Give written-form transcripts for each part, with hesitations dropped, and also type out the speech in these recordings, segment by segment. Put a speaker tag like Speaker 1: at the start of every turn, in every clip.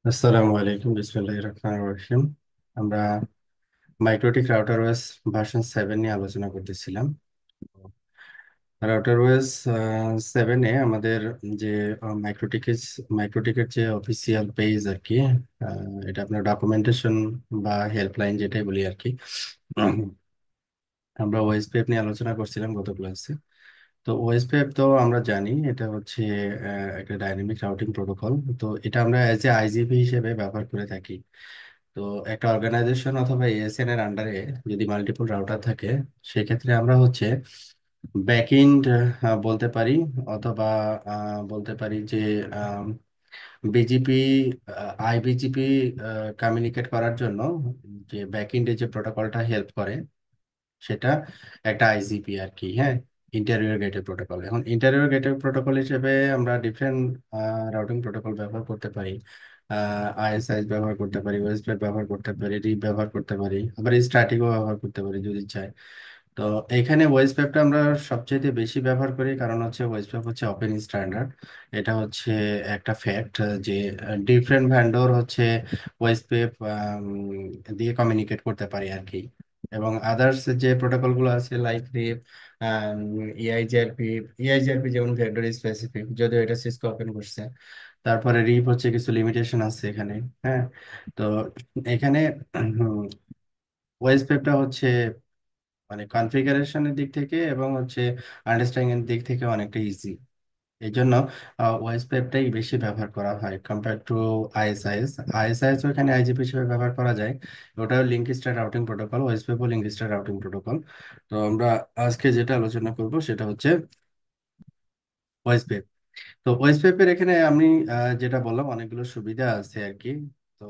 Speaker 1: আসসালামু আলাইকুম, বিসমিল্লাহির রহমানির রহিম। আমরা মাইক্রোটিক রাউটার ওএস ভার্সন 7 নিয়ে আলোচনা করতেছিলাম। রাউটার ওএস 7-এ আমাদের যে মাইক্রোটিকের যে অফিসিয়াল পেজ আর কি, এটা আপনার ডকুমেন্টেশন বা হেল্পলাইন যেটাই বলি আর কি। উম, আমরা ওএসপিএফ নিয়ে আলোচনা করছিলাম গত ক্লাসে। তো ওএসপিএফ তো আমরা জানি এটা হচ্ছে একটা ডাইনামিক রাউটিং প্রোটোকল। তো এটা আমরা অ্যাজ এ আইজিপি হিসেবে ব্যবহার করে থাকি। তো একটা অর্গানাইজেশন অথবা এএসএন এর আন্ডারে যদি মাল্টিপল রাউটার থাকে, সেক্ষেত্রে আমরা হচ্ছে ব্যাকএন্ড বলতে পারি, অথবা বলতে পারি যে বিজিপি, আইবিজিপি কমিউনিকেট করার জন্য যে ব্যাকএন্ডে যে প্রোটোকলটা হেল্প করে, সেটা একটা আইজিপি আর কি। হ্যাঁ, ইন্টারিয়র গেটওয়ে প্রোটোকল। এখন ইন্টারিয়র গেটওয়ে প্রোটোকল হিসেবে আমরা ডিফারেন্ট রাউটিং প্রোটোকল ব্যবহার করতে পারি। আইএসআইএস ব্যবহার করতে পারি, ওয়েসপেপ ব্যবহার করতে পারি, রিপ ব্যবহার করতে পারি, আবার স্ট্যাটিকও ব্যবহার করতে পারি যদি চাই। তো এখানে ওয়েসপেপটা আমরা সবচেয়ে বেশি ব্যবহার করি, কারণ হচ্ছে ওয়েসপেপ হচ্ছে ওপেন স্ট্যান্ডার্ড। এটা হচ্ছে একটা ফ্যাক্ট যে ডিফারেন্ট ভ্যান্ডর হচ্ছে ওয়েসপেপ দিয়ে কমিউনিকেট করতে পারি আর কি। এবং আদার্স যে প্রোটোকল গুলো আছে লাইক রিপ, ইআইজিআরপি। ইআইজিআরপি যেমন ভেন্ডর স্পেসিফিক, যদিও এটা সিসকো ওপেন করছে। তারপরে রিপ হচ্ছে কিছু লিমিটেশন আছে এখানে। হ্যাঁ, তো এখানে ওয়েসপেপটা হচ্ছে মানে কনফিগারেশনের দিক থেকে এবং হচ্ছে আন্ডারস্ট্যান্ডিং এর দিক থেকে অনেকটা ইজি। এই জন্য ওয়েসপেপটাই বেশি ব্যবহার করা হয় কম্পেয়ার টু আইএসআইএস। আইএসআইএস এখানে আইজিপি হিসেবে ব্যবহার করা যায়। ওটাও লিঙ্ক স্টার রাউটিং প্রোটোকল, ওয়েসপেপও লিঙ্ক স্টার রাউটিং প্রোটোকল। তো আমরা আজকে যেটা আলোচনা করব সেটা হচ্ছে ওয়েসপেপ। তো ওয়েস্ট পেপের এখানে আমি যেটা বললাম অনেকগুলো সুবিধা আছে আর কি। তো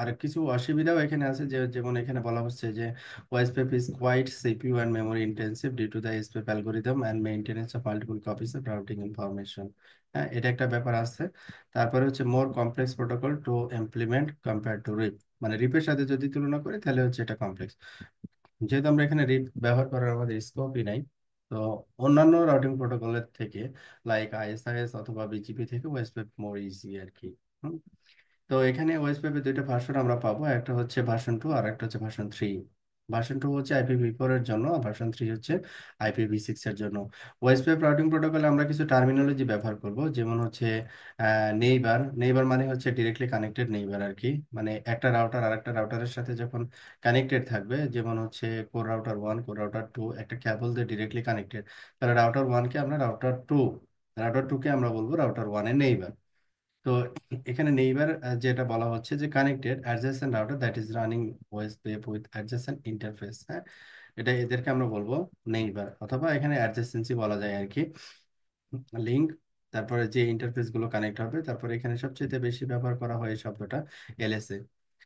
Speaker 1: আর কিছু অসুবিধাও এখানে আছে, যে যেমন এখানে বলা হচ্ছে যে OSPF is quite CPU and memory intensive due to the SPF algorithm and maintenance of multiple copies of routing information. হ্যাঁ, এটা একটা ব্যাপার আছে। তারপরে হচ্ছে more complex protocol to implement compare to RIP. মানে রিপের সাথে যদি তুলনা করি তাহলে হচ্ছে এটা কমপ্লেক্স। যেহেতু আমরা এখানে রিপ ব্যবহার করার আমাদের স্কোপই নাই, তো অন্যান্য রাউটিং প্রোটোকলের থেকে লাইক আইএসআইএস অথবা বিজিপি থেকে ওয়েসপেপ মোর ইজি আর কি। হুম। তো এখানে ওয়েসপেপের দুইটা ভার্সন আমরা পাবো, একটা হচ্ছে ভার্সন 2 আর একটা হচ্ছে ভার্সন 3। ভার্সন 2 হচ্ছে আইপিভি4 এর জন্য, আর ভার্সন 3 হচ্ছে আইপিভি6 এর জন্য। ওয়েসপেপ রাউটিং প্রোটোকলে আমরা কিছু টার্মিনোলজি ব্যবহার করব, যেমন হচ্ছে নেইবার। নেইবার মানে হচ্ছে ডিরেক্টলি কানেক্টেড নেইবার আর কি। মানে একটা রাউটার আর একটা রাউটারের সাথে যখন কানেক্টেড থাকবে, যেমন হচ্ছে কোর রাউটার 1, কোর রাউটার 2 একটা ক্যাবল দিয়ে ডিরেক্টলি কানেক্টেড, তাহলে রাউটার 1 কে আমরা রাউটার টুকে আমরা বলবো রাউটার 1 এর নেইবার। তো এখানে নেইবার যেটা বলা হচ্ছে যে connected adjacent router that is running OSPF with adjacent interface. হ্যাঁ, এটা এদেরকে আমরা বলবো নেইবার, অথবা এখানে অ্যাডজেসেন্সি বলা যায় আর কি। লিঙ্ক, তারপরে যে ইন্টারফেস গুলো কানেক্ট হবে, তারপরে এখানে সবচেয়ে বেশি ব্যবহার করা হয় এই শব্দটা LSA,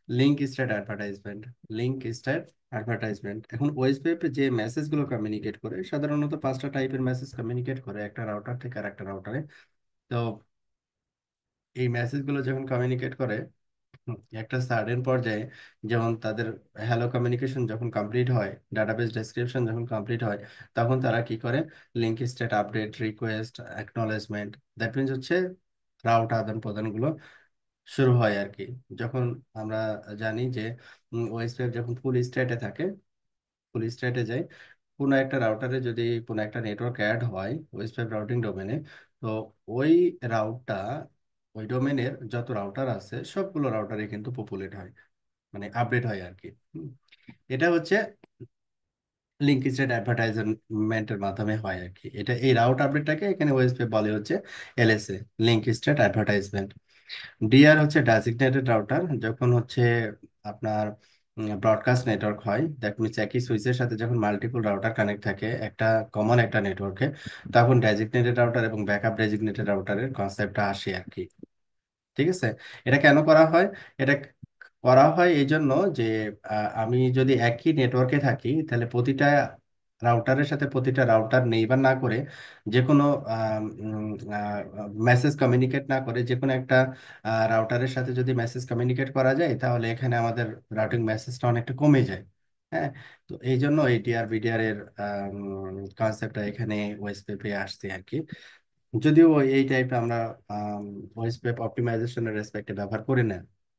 Speaker 1: link stat advertisement. Link stat advertisement. এখন ওয়েসপেপে যে মেসেজ গুলো কমিউনিকেট করে, সাধারণত 5টা টাইপের মেসেজ কমিউনিকেট করে একটা রাউটার থেকে আর একটা রাউটারে। তো এই মেসেজ গুলো যখন কমিউনিকেট করে একটা সার্টেন পর্যায়ে, যেমন তাদের হ্যালো কমিউনিকেশন যখন কমপ্লিট হয়, ডাটাবেস ডেসক্রিপশন যখন কমপ্লিট হয়, তখন তারা কি করে, link state update, request, acknowledgement, that means হচ্ছে রাউট আদান প্রদান গুলো শুরু হয় আর কি। যখন আমরা জানি যে ওয়েবসাইট যখন ফুল স্টেটে থাকে, ফুল স্টেটে যায়, কোনো একটা রাউটারে যদি কোনো একটা নেটওয়ার্ক অ্যাড হয় ওয়েবসাইট রাউটিং ডোমেনে, তো ওই রাউটটা, ওই ডোমেনের যত রাউটার আছে সবগুলো রাউটারে কিন্তু পপুলেট হয়, মানে আপডেট হয় আর কি। হুম। এটা হচ্ছে লিঙ্ক স্টেট অ্যাডভার্টাইজমেন্টের মাধ্যমে হয় আর কি। এটা এই রাউট আপডেটটাকে এখানে ওএসপি বলে হচ্ছে LSA, link state advertisement. DR হচ্ছে ডেজিগনেটেড রাউটার। যখন হচ্ছে আপনার ব্রডকাস্ট নেটওয়ার্ক হয়, দ্যাট মিনস একই সুইচের সাথে যখন মাল্টিপল রাউটার কানেক্ট থাকে একটা কমন একটা নেটওয়ার্কে, তখন ডেজিগনেটেড রাউটার এবং ব্যাকআপ ডেজিগনেটেড রাউটারের কনসেপ্টটা আসে আর কি। ঠিক আছে। এটা কেন করা হয়? এটা করা হয় এই জন্য যে আমি যদি একই নেটওয়ার্কে থাকি, তাহলে প্রতিটা রাউটারের সাথে প্রতিটা রাউটার নেইবার না করে, যে কোনো মেসেজ কমিউনিকেট না করে, যে কোনো একটা রাউটারের সাথে যদি মেসেজ কমিউনিকেট করা যায়, তাহলে এখানে আমাদের রাউটিং মেসেজটা অনেকটা কমে যায়। হ্যাঁ, তো এই জন্য এই টিআর বিডিআর এর কনসেপ্টটা এখানে ওয়েসপেপে আসছে আর কি। যদিও এই টাইপে আমরা ভয়েস ওয়েব অপটিমাইজেশনের রেসপেক্টে ব্যবহার করি না।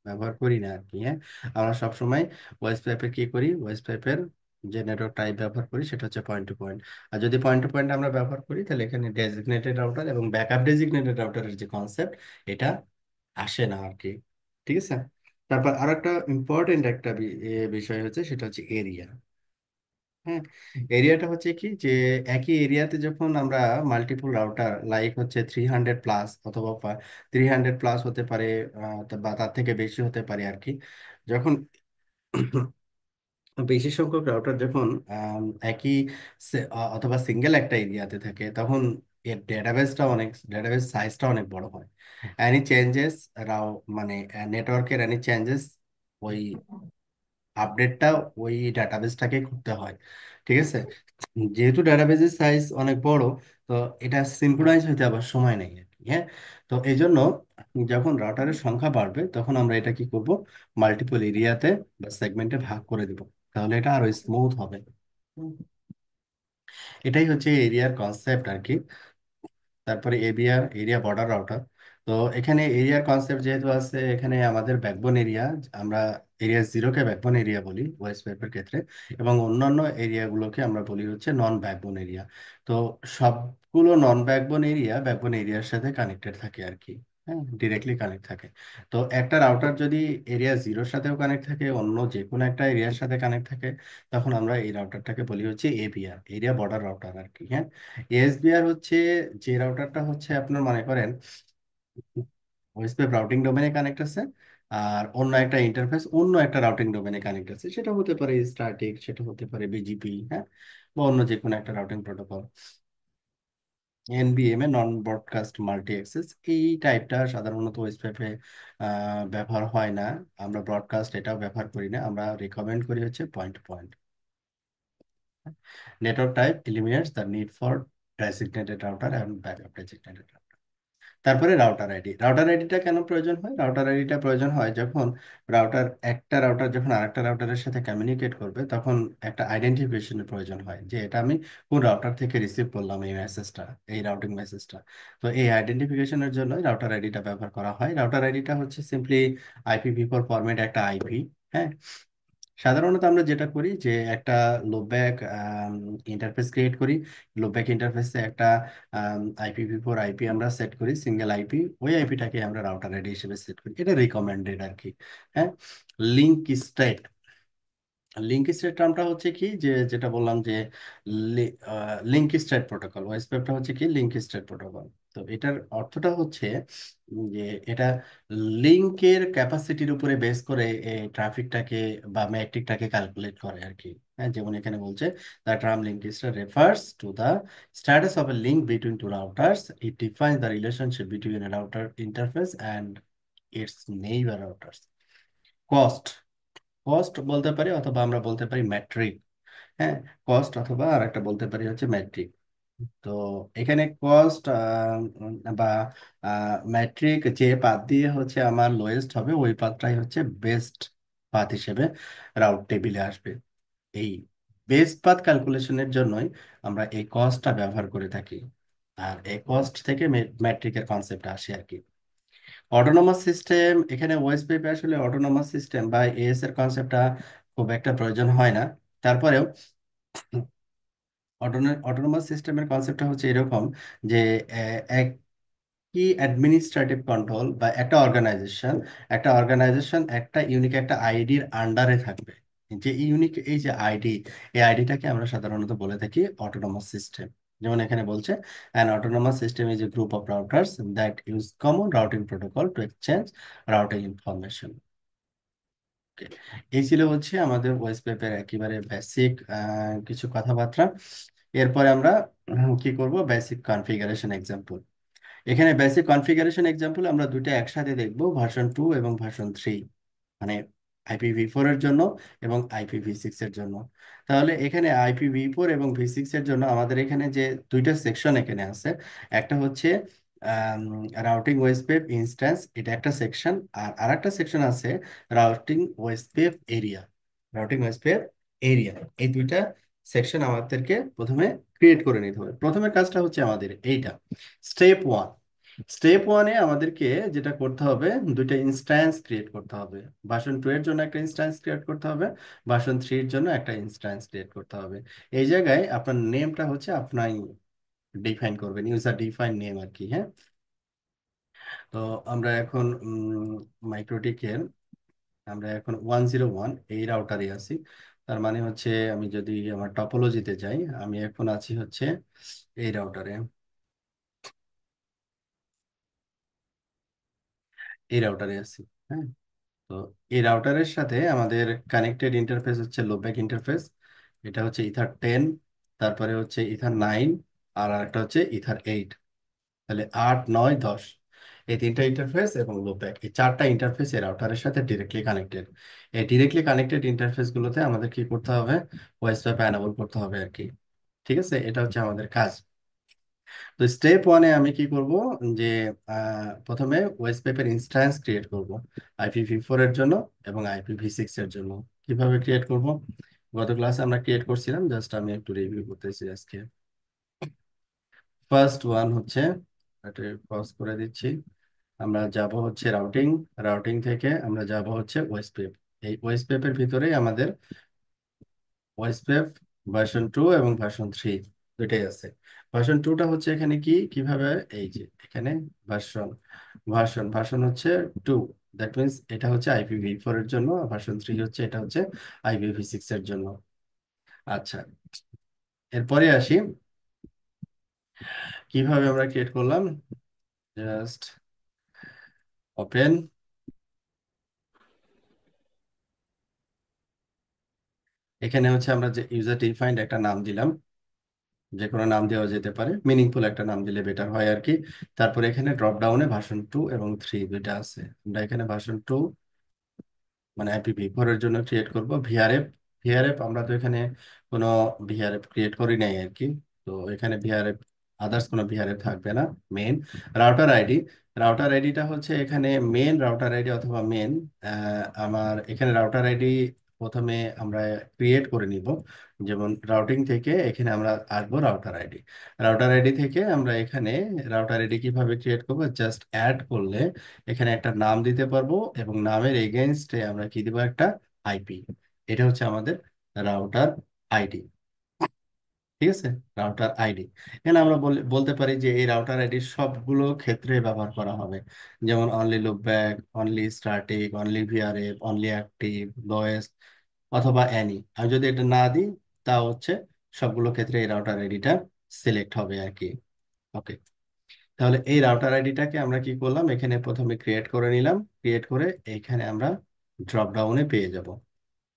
Speaker 1: ব্যবহার করি না আর কি। হ্যাঁ, আমরা সবসময় ওএস পাইপের কি করি, ওএস পাইপের যে নেটওয়ার্ক টাইপ ব্যবহার করি সেটা হচ্ছে পয়েন্ট টু পয়েন্ট। আর যদি পয়েন্ট টু পয়েন্ট আমরা ব্যবহার করি তাহলে এখানে ডেজিগনেটেড রাউটার এবং ব্যাকআপ ডেজিগনেটেড রাউটারের যে কনসেপ্ট, এটা আসে না আর কি। ঠিক আছে। তারপর আরেকটা ইম্পর্টেন্ট একটা বিষয় হচ্ছে, সেটা হচ্ছে এরিয়া। হ্যাঁ, এরিয়াটা হচ্ছে কি যে একই এরিয়াতে যখন আমরা মাল্টিপল রাউটার লাইক হচ্ছে 300 প্লাস অথবা 300 প্লাস হতে পারে, বা তার থেকে বেশি হতে পারে আর কি, যখন বেশি সংখ্যক রাউটার যখন একই অথবা সিঙ্গেল একটা এরিয়াতে থাকে, তখন এর ডেটাবেস সাইজটা অনেক বড় হয়। এনি চেঞ্জেস রাও মানে নেটওয়ার্কের এনি চেঞ্জেস, ওই আপডেটটা ওই ডাটাবেসটাকে করতে হয়। ঠিক আছে। যেহেতু ডাটাবেসের সাইজ অনেক বড়, তো এটা সিনক্রোনাইজ হতে আবার সময় নেই আর কি। হ্যাঁ, তো এই জন্য যখন রাউটারের সংখ্যা বাড়বে তখন আমরা এটা কি করব, মাল্টিপল এরিয়াতে বা সেগমেন্টে ভাগ করে দিব, তাহলে এটা আরো স্মুথ হবে। হুম, এটাই হচ্ছে এরিয়ার কনসেপ্ট আর কি। তারপরে এরিয়া বর্ডার রাউটার। তো এখানে এরিয়ার কনসেপ্ট যেহেতু আছে, এখানে আমাদের ব্যাকবোন এরিয়া, আমরা এরিয়া জিরোকে ব্যাকবোন এরিয়া বলি ওয়েস্ট ওয়েবের ক্ষেত্রে, এবং অন্যান্য এরিয়াগুলোকে আমরা বলি হচ্ছে নন ব্যাকবোন এরিয়া। তো সবগুলো নন ব্যাকবোন এরিয়া ব্যাকবোন এরিয়ার সাথে কানেক্টেড থাকে আর কি। হ্যাঁ, ডিরেক্টলি কানেক্ট থাকে। তো একটা রাউটার যদি এরিয়া জিরোর সাথেও কানেক্ট থাকে, অন্য যে কোনো একটা এরিয়ার সাথে কানেক্ট থাকে, তখন আমরা এই রাউটারটাকে বলি হচ্ছে এবিআর, এরিয়া বর্ডার রাউটার আর কি। হ্যাঁ, এসবিআর হচ্ছে যে রাউটারটা হচ্ছে আপনার মনে করেন ওয়েব রাউটিং ডোমেনে কানেক্ট আছে, আর অন্য একটা ইন্টারফেস অন্য একটা রাউটিং ডোমেনে কানেক্ট আছে, সেটা হতে পারে স্ট্যাটিক, সেটা হতে পারে বিজিপি। হ্যাঁ, বা অন্য যে কোনো একটা রাউটিং প্রোটোকল। এনবিএম এ নন ব্রডকাস্ট মাল্টি অ্যাক্সেস, এই টাইপটা সাধারণত ওয়েবসাইটে ব্যবহার হয় না। আমরা ব্রডকাস্ট এটাও ব্যবহার করি না, আমরা রেকমেন্ড করি হচ্ছে point to point. Network type eliminates the need for designated router and backup designated. তারপরে রাউটার আইডি, রাউটার আইডিটা কেন প্রয়োজন হয়? রাউটার আইডিটা প্রয়োজন হয় যখন একটা রাউটার যখন আরেকটা রাউটারের সাথে কমিউনিকেট করবে, তখন একটা আইডেন্টিফিকেশনের প্রয়োজন হয় যে এটা আমি কোন রাউটার থেকে রিসিভ করলাম এই মেসেজটা, এই রাউটিং মেসেজটা। তো এই আইডেন্টিফিকেশনের জন্য রাউটার আইডিটা ব্যবহার করা হয়। রাউটার আইডিটা হচ্ছে সিম্পলি IPv4 ফরম্যাট একটা আইপি। হ্যাঁ, সাধারণত আমরা যেটা করি যে একটা লোব্যাক ইন্টারফেস ক্রিয়েট করি। লোব্যাক ইন্টারফেসে একটা IPv4 আইপি আমরা সেট করি, সিঙ্গেল আইপি। ওই আইপিটাকে আমরা রাউটার আইডি হিসেবে সেট করি, এটা রিকমেন্ডেড আর কি। হ্যাঁ, লিঙ্ক স্টেট, লিঙ্ক স্টেট টার্মটা হচ্ছে কি যে যেটা বললাম যে লিঙ্ক স্টেট প্রোটোকল, ওয়েসপেপটা হচ্ছে কি লিঙ্ক স্টেট প্রোটোকল। তো এটার অর্থটা হচ্ছে যে এটা লিঙ্কের ক্যাপাসিটির উপরে বেস করে এই ট্রাফিকটাকে বা ম্যাট্রিকটাকে ক্যালকুলেট করে আর কি। হ্যাঁ, যেমন এখানে বলছে the term link state refers to the status of a link between two routers, it defines the relationship between a router interface and its neighbour routers. Cost, cost বলতে পারি অথবা আমরা বলতে পারি ম্যাট্রিক। হ্যাঁ, কস্ট অথবা আর একটা বলতে পারি হচ্ছে ম্যাট্রিক। তো এখানে কস্ট বা ম্যাট্রিক, যে পাথ দিয়ে হচ্ছে আমার লোয়েস্ট হবে ওই পাথটাই হচ্ছে বেস্ট পাথ হিসেবে রাউট টেবিলে আসবে। এই বেস্ট পাথ ক্যালকুলেশনের জন্যই আমরা এই কস্টটা ব্যবহার করে থাকি। আর এই কস্ট থেকে ম্যাট্রিকের কনসেপ্ট আসে আর কি। অটোনোমাস সিস্টেম, এখানে ওয়েস পেপে আসলে অটোনোমাস সিস্টেম বা এএস এর কনসেপ্টটা খুব একটা প্রয়োজন হয় না। তারপরেও অটোনোমাস সিস্টেমের কনসেপ্টটা হচ্ছে এরকম যে একই অ্যাডমিনিস্ট্রেটিভ কন্ট্রোল বা একটা অর্গানাইজেশন একটা ইউনিক একটা আইডির আন্ডারে থাকবে। যে ইউনিক এই যে আইডি, এই আইডিটাকে আমরা সাধারণত বলে থাকি অটোনোমাস সিস্টেম। যেমন এখানে বলছে an autonomous system is a group of routers that use common routing protocol to exchange routing information. Okay, এই ছিল হচ্ছে আমাদের ওয়েস্ট পেপের একেবারে বেসিক কিছু কথাবার্তা। এরপরে আমরা কি করব, বেসিক কনফিগারেশন এক্সাম্পল। এখানে বেসিক কনফিগারেশন এক্সাম্পল আমরা দুইটা একসাথে দেখব, ভার্সন 2 এবং ভার্সন 3, মানে IPv4 এর জন্য এবং IPv6 এর জন্য। তাহলে এখানে IPv4 এবং V6 এর জন্য আমাদের এখানে যে দুইটা সেকশন এখানে আছে, একটা হচ্ছে রাউটিং ওয়েসপেপ ইনস্ট্যান্স, এটা একটা সেকশন। আর আরেকটা সেকশন আছে রাউটিং ওয়েসপেপ এরিয়া, রাউটিং ওয়েসপেপ এরিয়া। এই দুইটা সেকশন আমাদেরকে প্রথমে ক্রিয়েট করে নিতে হবে। প্রথমে কাজটা হচ্ছে আমাদের এইটা, স্টেপ 1। স্টেপ ওয়ানে আমাদেরকে যেটা করতে হবে, দুইটা ইনস্ট্যান্স ক্রিয়েট করতে হবে। ভার্সন 2 এর জন্য একটা ইনস্ট্যান্স ক্রিয়েট করতে হবে, ভার্সন 3 এর জন্য একটা ইনস্ট্যান্স ক্রিয়েট করতে হবে। এই জায়গায় আপনার নেমটা হচ্ছে আপনার ডিফাইন করবেন, ইউজার ডিফাইন নেম আর কি, হ্যাঁ। তো আমরা এখন মাইক্রোটিকের, আমরা এখন 101 এই রাউটারে আছি। তার মানে হচ্ছে আমি যদি আমার টপোলজিতে যাই, আমি এখন আছি হচ্ছে এই রাউটারে, এই রাউটারে আছি, হ্যাঁ। তো এই রাউটারের সাথে আমাদের কানেক্টেড ইন্টারফেস হচ্ছে লোব্যাক ইন্টারফেস। এটা হচ্ছে ইথার 10, তারপরে হচ্ছে ইথার 9, আর একটা হচ্ছে ইথার 8। তাহলে 8 9 10, এই তিনটা ইন্টারফেস এবং লোব্যাক, এই চারটা ইন্টারফেস এই রাউটারের সাথে ডিরেক্টলি কানেক্টেড। এই ডিরেক্টলি কানেক্টেড ইন্টারফেস গুলোতে আমাদের কি করতে হবে, ভয়েস ম্যাপ এনাবল করতে হবে আর কি। ঠিক আছে, এটা হচ্ছে আমাদের কাজ। তো স্টেপ ওয়ানে আমি কি করব, যে প্রথমে ওয়েসপেপের ইনস্ট্যান্স ক্রিয়েট করব, IPv4 এর জন্য এবং IPv6 এর জন্য। কিভাবে ক্রিয়েট করব, গত ক্লাসে আমরা ক্রিয়েট করছিলাম, জাস্ট আমি একটু রিভিউ করতেছি আজকে। ফার্স্ট ওয়ান হচ্ছে, এটা পজ করে দিচ্ছি। আমরা যাব হচ্ছে রাউটিং, রাউটিং থেকে আমরা যাব হচ্ছে ওয়েসপেপ। এই ওয়েসপেপের ভিতরেই আমাদের ওয়েসপেপ ভার্সন 2 এবং ভার্সন 3 দুইটাই আছে। ভার্সন 2টা হচ্ছে এখানে কি কিভাবে, এই যে এখানে ভার্সন, ভার্সন হচ্ছে 2, দ্যাট মিনস এটা হচ্ছে IPv4 এর জন্য, ভার্সন 3 হচ্ছে, এটা হচ্ছে IPv6 এর জন্য। আচ্ছা, এরপরে আসি কিভাবে আমরা ক্রিয়েট করলাম। জাস্ট ওপেন, এখানে হচ্ছে আমরা যে ইউজার ডিফাইন্ড একটা নাম দিলাম, যে কোনো নাম দেওয়া যেতে পারে, মিনিংফুল একটা নাম দিলে বেটার হয় আর কি। তারপরে এখানে ড্রপ ডাউনে ভার্সন 2 এবং 3 দুইটা আছে, আমরা এখানে ভার্সন 2 মানে IPv4 এর জন্য ক্রিয়েট করব। ভিআরএফ, ভিআরএফ আমরা তো এখানে কোনো ভিআরএফ ক্রিয়েট করি নাই আর কি। তো এখানে ভিআরএফ, আদার্স কোনো ভিআরএফ থাকবে না। মেন রাউটার আইডি, রাউটার আইডিটা হচ্ছে এখানে মেন রাউটার আইডি অথবা মেন, আমার এখানে রাউটার আইডি প্রথমে আমরা ক্রিয়েট করে নিব। যেমন রাউটিং থেকে এখানে আমরা আসবো রাউটার আইডি, রাউটার আইডি থেকে আমরা এখানে রাউটার আইডি কিভাবে ক্রিয়েট করবো, জাস্ট অ্যাড করলে এখানে একটা নাম দিতে পারবো এবং নামের এগেইনস্টে আমরা কি দিব, একটা আইপি। এটা হচ্ছে আমাদের রাউটার আইডি। ঠিক আছে, রাউটার আইডি। এখানে আমরা বলতে পারি যে এই রাউটার আইডি সবগুলো ক্ষেত্রে ব্যবহার করা হবে, যেমন only loopback, only static, only VRF, only active, lowest, অথবা অ্যানি। আমি যদি এটা না দিই, তা হচ্ছে সবগুলো ক্ষেত্রে এই রাউটার আইডিটা সিলেক্ট হবে আর কি। ওকে, তাহলে এই রাউটার আইডিটাকে আমরা কি করলাম, এখানে প্রথমে ক্রিয়েট করে নিলাম, ক্রিয়েট করে এখানে আমরা ড্রপ ডাউনে পেয়ে যাব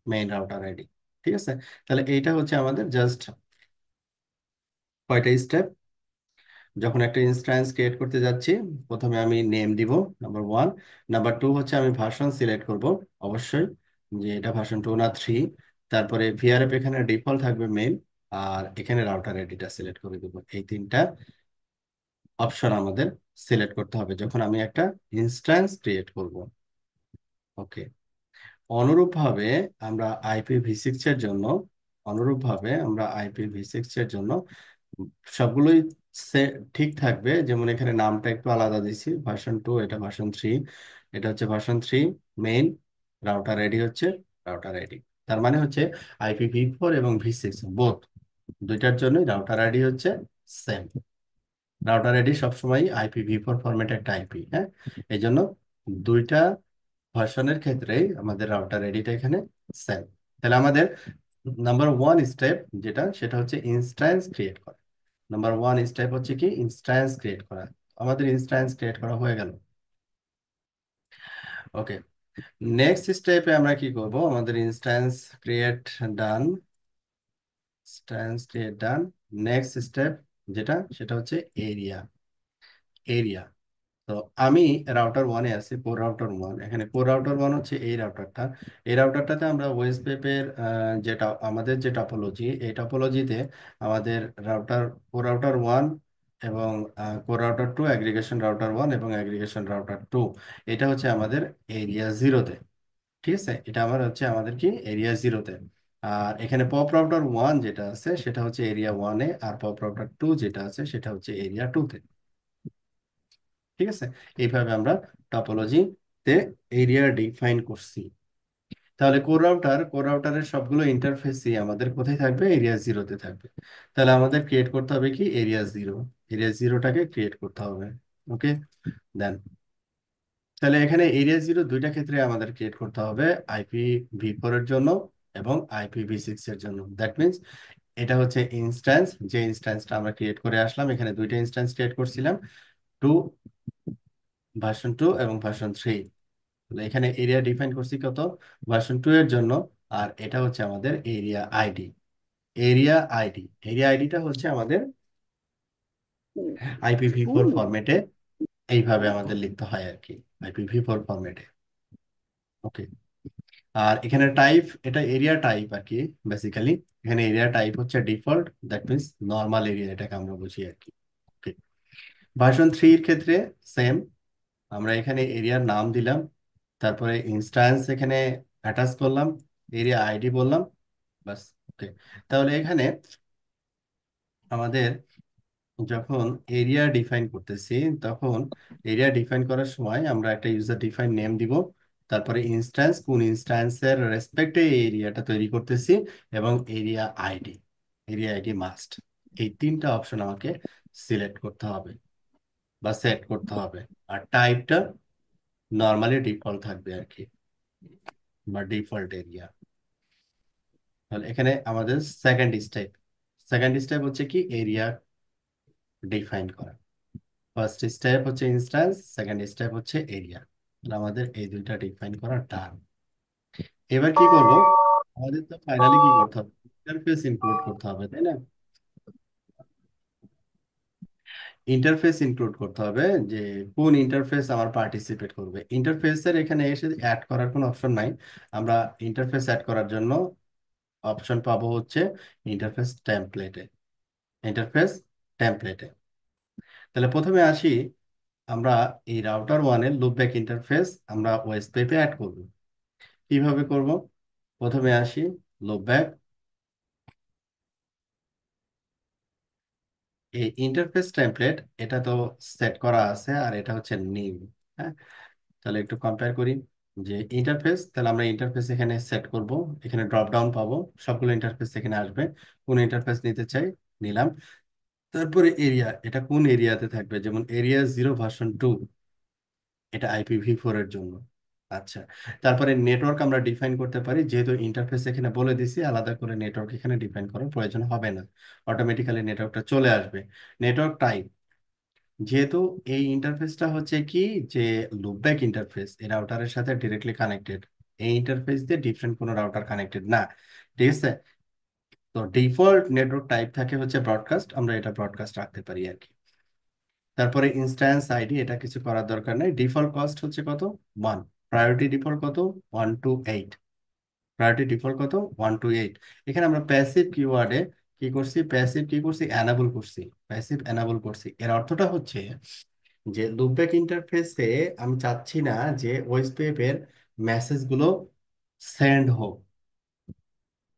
Speaker 1: মেইন রাউটার আইডি। ঠিক আছে, তাহলে এইটা হচ্ছে আমাদের জাস্ট কয়টা স্টেপ। যখন একটা ইনস্ট্যান্স ক্রিয়েট করতে যাচ্ছি, প্রথমে আমি নেম দিব, নাম্বার 1। নাম্বার 2 হচ্ছে আমি ভার্সন সিলেক্ট করব, অবশ্যই, যে এটা ভার্সন 2 না 3। তারপরে ভিআরএফ এখানে ডিফল্ট থাকবে মেইন, আর এখানে রাউটার আইডিটা সিলেক্ট করে দেবো। এই তিনটা অপশন আমাদের সিলেক্ট করতে হবে যখন আমি একটা ইনস্ট্যান্স ক্রিয়েট করব। ওকে, অনুরূপভাবে আমরা IPv6 এর জন্য, অনুরূপভাবে আমরা IPv6 এর জন্য সবগুলোই ঠিক থাকবে। যেমন এখানে নামটা একটু আলাদা দিছি, ভার্সন 2, এটা ভার্সন 3, এটা হচ্ছে ভার্সন 3 মেইন, রাউটার আইডি হচ্ছে রাউটার আইডি। তার মানে হচ্ছে IPv4 এবং V6 বোথ, দুইটার জন্যই রাউটার আইডি হচ্ছে সেম। রাউটার আইডি সবসময় IPv4 ফরম্যাটে একটা আইপি, হ্যাঁ। এই জন্য দুইটা ভার্সনের ক্ষেত্রেই আমাদের রাউটার আইডিটা এখানে সেম। তাহলে আমাদের নাম্বার 1 স্টেপ যেটা, সেটা হচ্ছে ইনস্ট্যান্স ক্রিয়েট করা। নাম্বার 1 স্টেপ হচ্ছে কি, ইনস্ট্যান্স ক্রিয়েট করা। আমাদের ইনস্ট্যান্স ক্রিয়েট করা হয়ে গেল। ওকে, নেক্সট স্টেপে আমরা কি করব, আমাদের ইনস্ট্যান্স ক্রিয়েট ডান, ইনস্ট্যান্স ক্রিয়েট ডান। নেক্সট স্টেপ যেটা, সেটা হচ্ছে এরিয়া, এরিয়া। তো আমি রাউটার 1-এ আছি, কোর রাউটার 1। এখানে কোর রাউটার 1 হচ্ছে এই রাউটারটা। এই রাউটারটাতে আমরা ওয়েস্ট পেপের যেটা আমাদের যে টপোলজি, এই টপোলজিতে আমাদের রাউটার, কোর রাউটার 1 এবং কোর রাউটার 2, অ্যাগ্রিগেশন রাউটার 1 এবং অ্যাগ্রিগেশন রাউটার 2, এটা হচ্ছে আমাদের এরিয়া 0-তে। ঠিক আছে, এটা আমার হচ্ছে আমাদের কি এরিয়া 0-তে। আর এখানে পপ রাউটার 1 যেটা আছে সেটা হচ্ছে এরিয়া 1-এ, আর পপ রাউটার 2 যেটা আছে সেটা হচ্ছে এরিয়া 2-তে। ঠিক আছে, এইভাবে আমরা টপোলজিতে এরিয়া ডিফাইন করছি। তাহলে কোর রাউটারের সবগুলো ইন্টারফেসই আমাদের কোথায় থাকবে, এরিয়া জিরোতে থাকবে। তাহলে আমাদের ক্রিয়েট করতে হবে কি, এরিয়া জিরোটাকে ক্রিয়েট করতে হবে। ওকে, দেন তাহলে এখানে এরিয়া জিরো দুইটা ক্ষেত্রে আমাদের ক্রিয়েট করতে হবে, IPv4 এর জন্য এবং IPv6 এর জন্য। দ্যাট মিনস এটা হচ্ছে ইনস্ট্যান্স, যে ইনস্ট্যান্সটা আমরা ক্রিয়েট করে আসলাম, এখানে দুইটা ইনস্ট্যান্স ক্রিয়েট করছিলাম, টু ভার্সন 2 এবং ভার্সন 3। এখানে এরিয়া ডিফাইন করছি কত, ভার্সন 2 এর জন্য। আর এটা হচ্ছে আমাদের এরিয়া আইডিটা হচ্ছে আমাদের IPv4 ফরম্যাটে, এইভাবে আমাদের লিখতে হয় আর কি, IPv4 ফরম্যাটে। ওকে, আর এখানে টাইপ, এটা এরিয়া টাইপ আর কি বেসিক্যালি। এখানে এরিয়া টাইপ হচ্ছে default, that means normal area, এটাকে আমরা বুঝি আর কি। ওকে, ভার্সন 3 এর ক্ষেত্রে সেম, আমরা এখানে এরিয়ার নাম দিলাম, তারপরে ইনস্ট্যান্স এখানে অ্যাটাচ করলাম, এরিয়া আইডি বললাম, বাস। ওকে, তাহলে এখানে আমাদের যখন এরিয়া ডিফাইন করতেছি, তখন এরিয়া ডিফাইন করার সময় আমরা একটা ইউজার ডিফাইন নেম দিব, তারপরে ইনস্ট্যান্স, কোন ইনস্ট্যান্সের রেসপেক্টে এই এরিয়াটা তৈরি করতেছি, এবং এরিয়া আইডি মাস্ট। এই তিনটা অপশন আমাকে সিলেক্ট করতে হবে বা সেট করতে হবে। আর টাইপটা নর্মালি ডিফল্ট থাকবে আর কি, বা ডিফল্ট এরিয়া। তাহলে এখানে আমাদের সেকেন্ড স্টেপ হচ্ছে কি, এরিয়া ডিফাইন করা। ফার্স্ট স্টেপ হচ্ছে ইনস্ট্যান্স, সেকেন্ড স্টেপ হচ্ছে এরিয়া। আমাদের এই দুইটা ডিফাইন করা ডান। এবার কি করব, আমাদের তো ফাইনালি কি করতে হবে, ইন্টারফেস ইনক্লুড করতে হবে, তাই না? ইন্টারফেস ইনক্লুড করতে হবে, যে কোন ইন্টারফেস আমার পার্টিসিপেট করবে। ইন্টারফেসের এখানে এসে অ্যাড করার কোনো অপশন নাই। আমরা ইন্টারফেস অ্যাড করার জন্য অপশন পাবো হচ্ছে ইন্টারফেস টেমপ্লেটে। ইন্টারফেস টেমপ্লেটে তাহলে প্রথমে আসি, আমরা এই রাউটার 1 এর লুপব্যাক ইন্টারফেস আমরা ওএসপিতে অ্যাড করব। কিভাবে করব, প্রথমে আসি লুপব্যাক, এই ইন্টারফেস টেমপ্লেট, এটা তো সেট করা আছে, আর এটা হচ্ছে নিউ। হ্যাঁ, তাহলে একটু কম্পেয়ার করি, যে ইন্টারফেস, তাহলে আমরা ইন্টারফেস এখানে সেট করব, এখানে ড্রপ ডাউন পাবো, সবগুলো ইন্টারফেস এখানে আসবে, কোন ইন্টারফেস নিতে চাই নিলাম। তারপরে এরিয়া, এটা কোন এরিয়াতে থাকবে, যেমন এরিয়া 0 ভার্সন 2, এটা IPv4 এর জন্য। আচ্ছা, তারপরে নেটওয়ার্ক আমরা ডিফাইন করতে পারি, যেহেতু ইন্টারফেস এখানে বলে দিছি, আলাদা করে নেটওয়ার্ক এখানে ডিফাইন করার প্রয়োজন হবে না, অটোমেটিক্যালি নেটওয়ার্কটা চলে আসবে। নেটওয়ার্ক টাইপ, যেহেতু এই ইন্টারফেসটা হচ্ছে কি, যে লুপব্যাক ইন্টারফেস, এই রাউটারের সাথে ডিরেক্টলি কানেক্টেড, এই ইন্টারফেস দিয়ে ডিফারেন্ট কোনো রাউটার কানেক্টেড না, ঠিক আছে? তো ডিফল্ট নেটওয়ার্ক টাইপ থাকে হচ্ছে ব্রডকাস্ট, আমরা এটা ব্রডকাস্ট রাখতে পারি আর কি। তারপরে ইনস্ট্যান্স আইডি, এটা কিছু করার দরকার নেই, ডিফল্ট কস্ট হচ্ছে কত, 1। প্রায়োরিটি ডিফল্ট কত, 1 to 8। প্রায়োরিটি ডিফল্ট কত, 1 to 8। এখানে আমরা প্যাসিভ কিওয়ার্ডে কি করছি, প্যাসিভ এনাবল করছি। এর অর্থটা হচ্ছে যে লুপব্যাক ইন্টারফেসে আমি চাচ্ছি না যে ওয়েব এর মেসেজ গুলো সেন্ড হোক।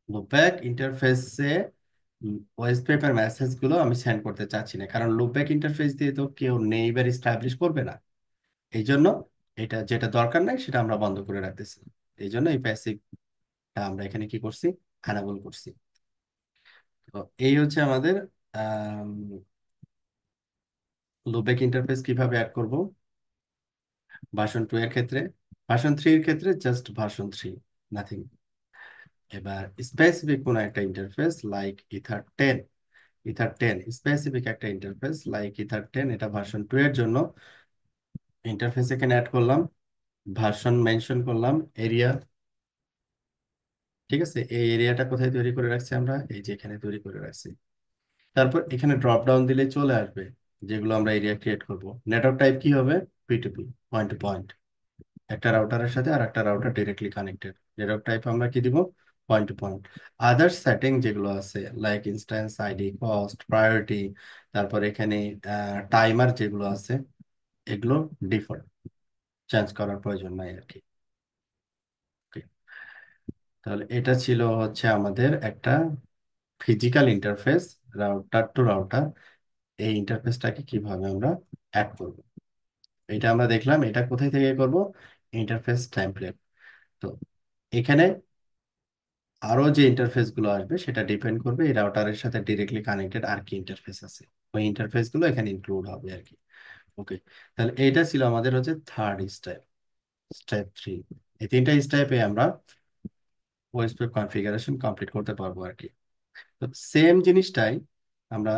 Speaker 1: লুপব্যাক ইন্টারফেসে ওয়েব এর মেসেজ গুলো আমি সেন্ড করতে চাচ্ছি না, কারণ লুপব্যাক ইন্টারফেস দিয়ে তো কেউ নেইবার এস্টাবলিশ করবে না। এই জন্য এটা যেটা দরকার নাই সেটা আমরা বন্ধ করে রাখতেছি। এই জন্য এই প্যাসিভটা আমরা এখানে কি করছি, অ্যানাবল করছি। তো এই হচ্ছে আমাদের লুপব্যাক ইন্টারফেস কিভাবে অ্যাড করব ভার্সন 2 এর ক্ষেত্রে। ভার্সন 3 এর ক্ষেত্রে জাস্ট ভার্সন 3, নাথিং। এবার স্পেসিফিক কোন একটা ইন্টারফেস লাইক ইথার 10 স্পেসিফিক একটা ইন্টারফেস লাইক ইথার 10, এটা ভার্সন 2 এর জন্য। ইন্টারফেস এখানে অ্যাড করলাম, ভার্সন মেনশন করলাম, এরিয়া। ঠিক আছে, এই এরিয়াটা কোথায় তৈরি করে রাখছি আমরা, এই যে এখানে তৈরি করে রাখছি। তারপর এখানে ড্রপ ডাউন দিলে চলে আসবে যেগুলো আমরা এরিয়া ক্রিয়েট করব। নেটওয়ার্ক টাইপ কি হবে, P2P, পয়েন্ট টু পয়েন্ট, একটা রাউটারের সাথে আর একটা router directly connected. Network type আমরা কি দিব, point to point. Others setting যেগুলো আছে like instance ID, cost, priority, তারপর এখানে টাইমার যেগুলো আছে, এগুলো ডিফল্ট, চেঞ্জ করার প্রয়োজন নাই আর কি। Okay, তাহলে এটা ছিল হচ্ছে আমাদের একটা physical interface, router to router. এই ইন্টারফেসটাকে কিভাবে আমরা অ্যাড করব। এটা আমরা দেখলাম, এটা কোথায় থেকে করব? Interface template. তো এখানে আরো যে ইন্টারফেস গুলো আসবে সেটা ডিপেন্ড করবে এই রাউটারের সাথে ডিরেক্টলি কানেক্টেড আর কি ইন্টারফেস আছে, ওই ইন্টারফেস গুলো এখানে ইনক্লুড হবে আর কি। ওকে, তাহলে এইটা ছিল আমাদের হচ্ছে থার্ড স্টেপ, স্টেপ 3। এই তিনটা স্টেপে আমরা ওএসপি কনফিগারেশন কমপ্লিট করতে পারবো আর কি। তো সেম জিনিসটাই আমরা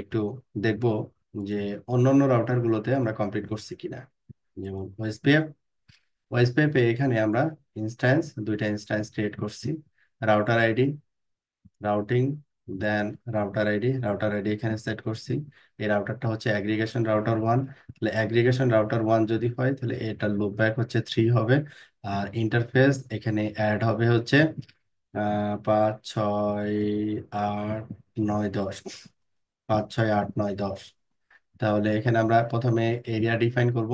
Speaker 1: একটু দেখব যে অন্যান্য রাউটার গুলোতে আমরা কমপ্লিট করছি কিনা। যেমন ওএসপিএফ, ওএসপিএফ এখানে আমরা ইনস্ট্যান্স, দুইটা ইনস্ট্যান্স ক্রিয়েট করছি, রাউটার আইডি, রাউটিং, দেন রাউটার আইডি এখানে সেট করছি। এই রাউটারটা হচ্ছে অ্যাগ্রিগেশন রাউটার 1। তাহলে অ্যাগ্রিগেশন রাউটার 1 যদি হয় তাহলে এটা লুপ ব্যাক হচ্ছে 3 হবে। আর ইন্টারফেস এখানে অ্যাড হবে হচ্ছে 5 6 8 9 10, 5 6 8 9 10। তাহলে এখানে আমরা প্রথমে এরিয়া ডিফাইন করব।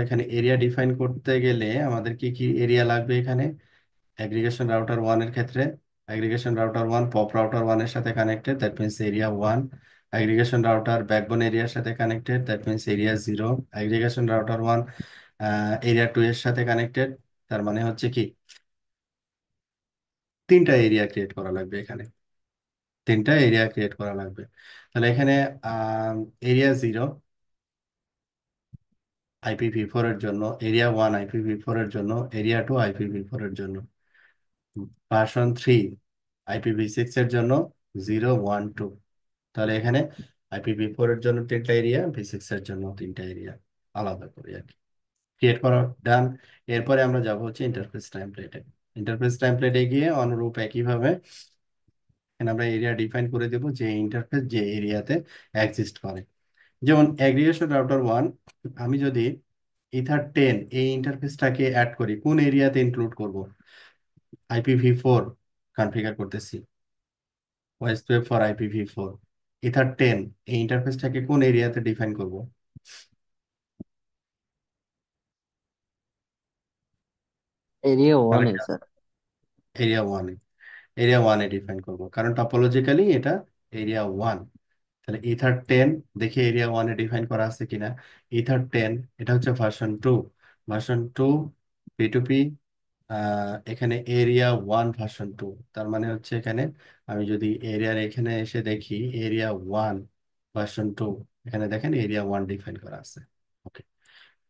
Speaker 1: এখানে এরিয়া ডিফাইন করতে গেলে আমাদের কি কি এরিয়া লাগবে এখানে? অ্যাগ্রিগেশন রাউটার 1 এর ক্ষেত্রে অ্যাগ্রিগেশন রাউটার 1 পপ রাউটার 1 এর সাথে connected, that means area 1। Aggregation router backbone এরিয়ার সাথে connected, that means area 0। Aggregation router 1 area 2 এর সাথে কানেক্টেড, তার মানে হচ্ছে কি তিনটা এরিয়া ক্রিয়েট করা লাগবে এখানে, তিনটা এরিয়া ক্রিয়েট করা লাগবে। তাহলে এখানে এরিয়া 0 IPv4 এর জন্য, এরিয়া 1 IPv4 এর জন্য, এরিয়া 2 IPv4 এর জন্য, ভার্সন 3 IPv6 এর জন্য, 0 1 2। তাহলে এখানে IPv4 এর জন্য তিনটা এরিয়া, V6 এর জন্য তিনটা এরিয়া আলাদা করে আর কি ক্রিয়েট করা ডান। এরপরে আমরা যাব হচ্ছে ইন্টারফেস টেমপ্লেটে। ইন্টারফেস টেমপ্লেটে গিয়ে অনুরূপ একইভাবে এখানে আমরা এরিয়া ডিফাইন করে দেব যে ইন্টারফেস যে এরিয়াতে এক্সিস্ট করে। যেমন অ্যাগ্রিগেশন রাউটার 1, আমি যদি ইথার 10 এই ইন্টারফেসটাকে অ্যাড করি কোন এরিয়াতে ইনক্লুড করব? IPv4 কনফিগার করতেছি, ওএসপিএফ ফর IPv4, ইথার 10 এই ইন্টারফেসটাকে কোন এরিয়াতে ডিফাইন করব?
Speaker 2: এরিয়া ওয়ানে
Speaker 1: আরেকটা
Speaker 2: স্যার।
Speaker 1: এরিয়া 1, এরিয়া 1 এ ডিফাইন করব কারণ টপোলজিক্যালি এটা এরিয়া 1। তাহলে ইথার 10 দেখি এরিয়া 1 এ ডিফাইন করা আছে কিনা। ইথার 10 এটা হচ্ছে ভার্সন 2, ভার্সন 2 P2P। এখানে এরিয়া 1 ভার্সন 2, তার মানে হচ্ছে এখানে আমি যদি এরিয়ার এখানে এসে দেখি এরিয়া 1 ভার্সন 2, এখানে দেখেন এরিয়া 1 ডিফাইন করা আছে। ওকে,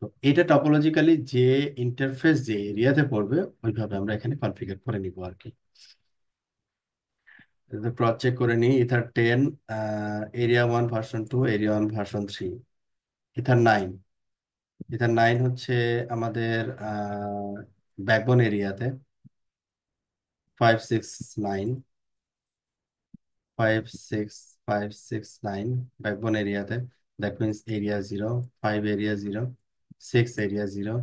Speaker 1: তো এটা টপোলজিক্যালি যে ইন্টারফেস যে এরিয়াতে পড়বে ওইভাবে আমরা এখানে কনফিগার করে নিব আর কি। ক্রস চেক করে নিই, ether 10 area 1 version 2, area 1 version 3। Ether 9, ether 9 হচ্ছে আমাদের ব্যাকবোন এরিয়াতে 5 6 9, 5 6 5 6 9 ব্যাকবোন এরিয়াতে, that means area 0, 5 area 0, 6 area 0,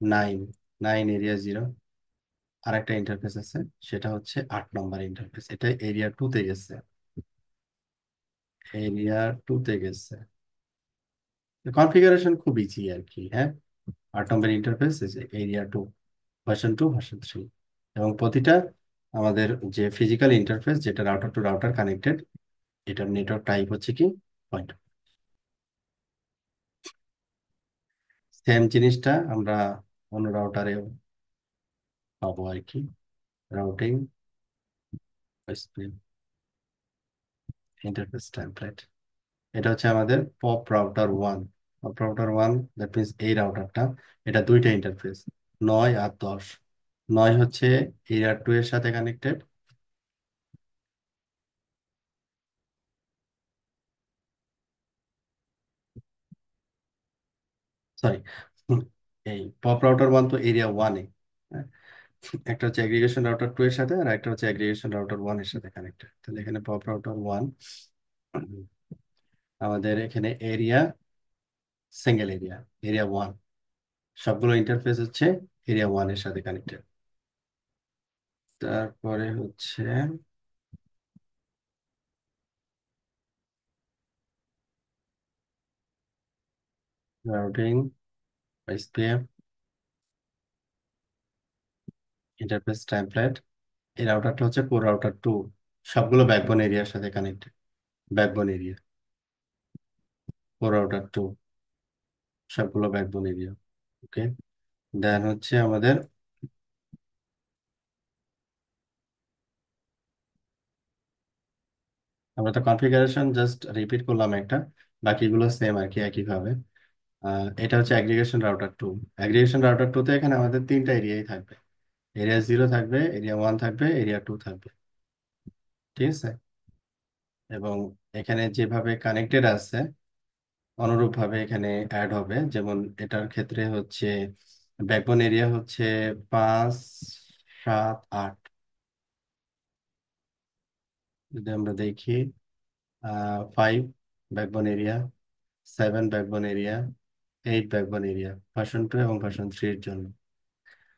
Speaker 1: 9 9 area 0। আর একটা ইন্টারফেস আছে সেটা হচ্ছে 8 নম্বর ইন্টারফেস, এটা এরিয়া 2 তে গেছে, এরিয়া 2 তে গেছে। কনফিগারেশন খুব ইজি আর কি, হ্যাঁ। 8 নম্বর ইন্টারফেস এরিয়া 2, ভার্সন 2 ভার্সন 3, এবং প্রতিটা আমাদের যে ফিজিক্যাল ইন্টারফেস যেটা রাউটার টু রাউটার কানেক্টেড, এটার নেটওয়ার্ক টাইপ হচ্ছে কি পয়েন্ট। সেম জিনিসটা আমরা অন্য রাউটারেও পাবো আর কি। রাউটিং ইন্টারফেস টেমপ্লেট, এটা হচ্ছে আমাদের pop router 1। Pop router 1 that means এই রাউটারটা, এটা দুইটা ইন্টারফেস 9 আর 10। 9 হচ্ছে এরিয়া 2 এর সাথে কানেক্টেড, সরি, এই পপ রাউটার 1 তো এরিয়া 1 এ, হ্যাঁ? একটা হচ্ছে অ্যাগ্রিগেশন রাউটার 2 এর সাথে আর একটা হচ্ছে অ্যাগ্রিগেশন রাউটার 1 এর সাথে কানেক্টেড। তাহলে এখানে পপ রাউটার 1 আমাদের এখানে এরিয়া, সিঙ্গেল এরিয়া 1, সবগুলো ইন্টারফেস হচ্ছে এরিয়া 1 এর সাথে কানেক্টেড। তারপরে হচ্ছে রাউটিং, এসপিএফ, ইন্টারফেস টেমপ্লেট। এই রাউটারটা হচ্ছে কোর রাউটার 2, সবগুলো ব্যাকবোন এরিয়ার সাথে connected, backbone area core router 2। সবগুলো ব্যাকবোন এরিয়া। ওকে, দেন হচ্ছে আমাদের, আমরা তো কনফিগারেশন জাস্ট রিপিট করলাম একটা, বাকিগুলো সেম আর কি একইভাবে। এটা হচ্ছে aggregation router two. Aggregation router two তে এখানে আমাদের তিনটা এরিয়াই থাকবে। এরিয়া 0 থাকবে, এরিয়া 1 থাকবে, এরিয়া 2 থাকবে। ঠিক আছে। এবং এখানে যেভাবে কানেক্টেড আছে অনুরূপ ভাবে এখানে অ্যাড হবে। যেমন এটার ক্ষেত্রে হচ্ছে ব্যাকবোন এরিয়া হচ্ছে 5, 7, 8। যদি আমরা দেখি, 5 backbone area, 7 backbone area, 8 backbone area version 2 এবং ভার্সন 3 এর জন্য।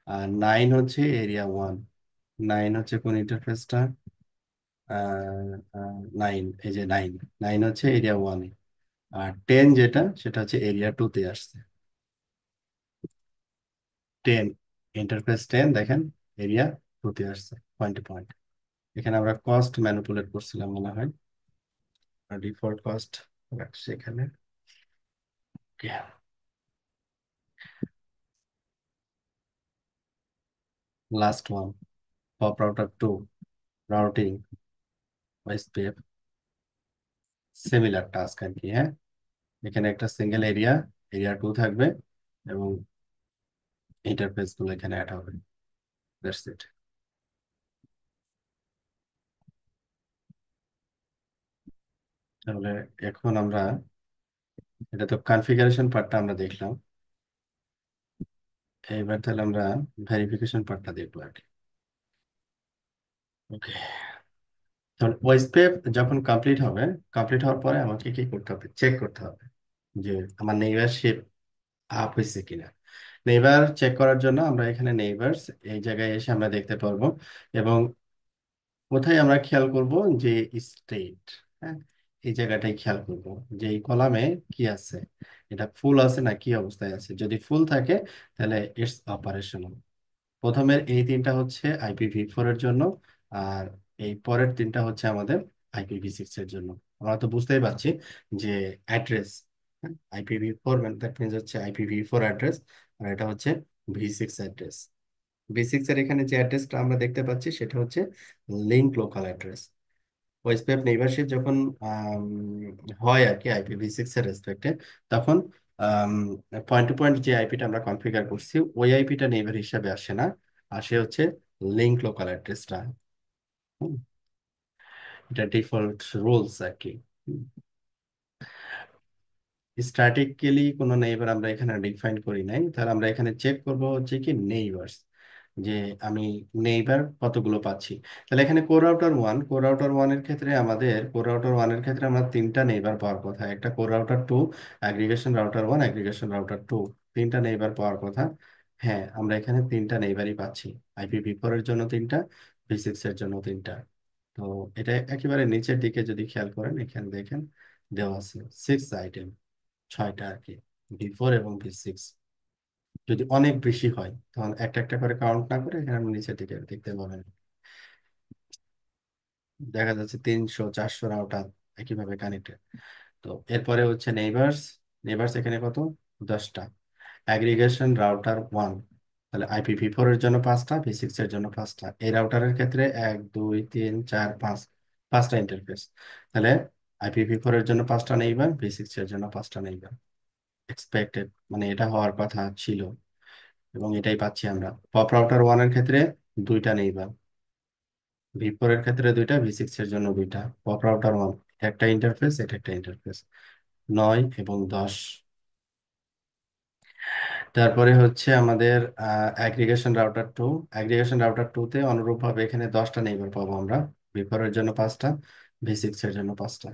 Speaker 1: আর 9 হচ্ছে এরিয়া 1। 9 হচ্ছে কোন ইন্টারফেসটা? 9, এই যে 9, 9 হচ্ছে এরিয়া 1। আর 10 যেটা, সেটা হচ্ছে এরিয়া 2 তে আসছে। 10, ইন্টারফেস 10 দেখেন, এরিয়া 2 তে আসছে পয়েন্টে পয়েন্ট। এখানে আমরা কস্ট ম্যানিপুলেট করছিলাম মনে হয়, ডিফল্ট কস্ট রাখছি এখানে। Last one, pop router two, routing, OSPF, similar task আর কি। হ্যাঁ, এখানে একটা সিঙ্গেল এরিয়া, এরিয়া 2 থাকবে এবং ইন্টারফেস গুলো এখানে অ্যাড হবে। That's it. তাহলে এখন আমরা, এটা তো কনফিগারেশন পার্টটা আমরা দেখলাম, এইবার তাহলে আমরা ভেরিফিকেশন পার্টটা দেখবো আর কি। ওকে, তখন ওএসপিএফ যখন কমপ্লিট হবে, কমপ্লিট হওয়ার পরে আমাকে কি করতে হবে? চেক করতে হবে যে আমার নেইবারশিপ আপ হয়েছে কিনা। নেইবার চেক করার জন্য আমরা এখানে নেইবারস এই জায়গায় এসে আমরা দেখতে পারবো। এবং কোথায় আমরা খেয়াল করব? যে স্টেট, হ্যাঁ, এই জায়গাটাই খেয়াল করব যে এই কলামে কি আছে, এটা ফুল আছে না কি অবস্থায় আছে। যদি ফুল থাকে তাহলে ইটস অপারেশনাল। প্রথমের এই তিনটা হচ্ছে IPv4 এর জন্য, আর এই পরের তিনটা হচ্ছে আমাদের IPv6 এর জন্য। আমরা তো বুঝতেই পারছি যে অ্যাড্রেস, IPv4 মানে দ্যাট মিনস হচ্ছে IPv4 অ্যাড্রেস, আর এটা হচ্ছে V6 অ্যাড্রেস। V6 এর এখানে যে অ্যাড্রেসটা আমরা দেখতে পাচ্ছি সেটা হচ্ছে লিঙ্ক লোকাল অ্যাড্রেস। ওএসপিএফ নেইবারশিপ যখন আম, হয় আর কি IPv6 এর রেসপেক্টে, তখন পয়েন্ট টু পয়েন্ট যে আইপিটা আমরা কনফিগার করছি ওই আইপিটা নেইবার হিসাবে আসে না, আসে হচ্ছে লিঙ্ক লোকাল অ্যাড্রেসটা। এটা ডিফল্ট রুলস আর কি। স্ট্যাটিক্যালি কোনো নেইবার আমরা এখানে ডিফাইন করি নাই, তাহলে আমরা এখানে চেক করব হচ্ছে কি নেইবারস, যে আমি নেইবার কতগুলো পাচ্ছি। তাহলে এখানে কোর রাউটার ওয়ান এর ক্ষেত্রে আমাদের, কোর রাউটার ওয়ান এর ক্ষেত্রে আমরা তিনটা নেইবার পাওয়ার কথা। একটা core router two, aggregation router one, aggregation router two, তিনটা নেইবার পাওয়ার কথা। হ্যাঁ, আমরা এখানে তিনটা নেইবারই পাচ্ছি। IPv4 এর জন্য তিনটা, V6 এর জন্য তিনটা। তো এটা একেবারে নিচের দিকে যদি খেয়াল করেন, এখানে দেখেন দেওয়া আছে 6 আইটেম, 6টা আর কি, V4 এবং V6। যদি অনেক বেশি হয় তখন একটা একটা করে কাউন্ট না করে এখানে আপনি নিচের দিকে দেখতে পাবেন, দেখা যাচ্ছে 300, 400 রাউটার একইভাবে কানেক্টেড। তো এরপরে হচ্ছে নেইবার্স। নেইবার্স এখানে কত? 10টা। অ্যাগ্রিগেশন রাউটার ওয়ান, তাহলে IPv4 এর জন্য 5টা, V6 এর জন্য 5টা। এই রাউটারের ক্ষেত্রে 1, 2, 3, 4, 5, 5টা ইন্টারফেস। তাহলে IPv4 এর জন্য 5টা নেইবার, V6 এর জন্য 5টা নেইবার। এক্সপেক্টেড, মানে এটা হওয়ার কথা ছিল এবং এটাই পাচ্ছি আমরা। পপ রাউটার ওয়ান এর ক্ষেত্রে 2টা নেইবার, V4 এর ক্ষেত্রে 2টা, V6 এর জন্য 2টা। পপ রাউটার ওয়ান, একটা ইন্টারফেস, এটা একটা ইন্টারফেস। 9 এবং 10। তারপরে হচ্ছে আমাদের aggregation router two. Aggregation router two তে অনুরূপ ভাবে এখানে 10টা নেইবার পাবো আমরা। V4 এর জন্য 5টা, V6 এর জন্য 5টা।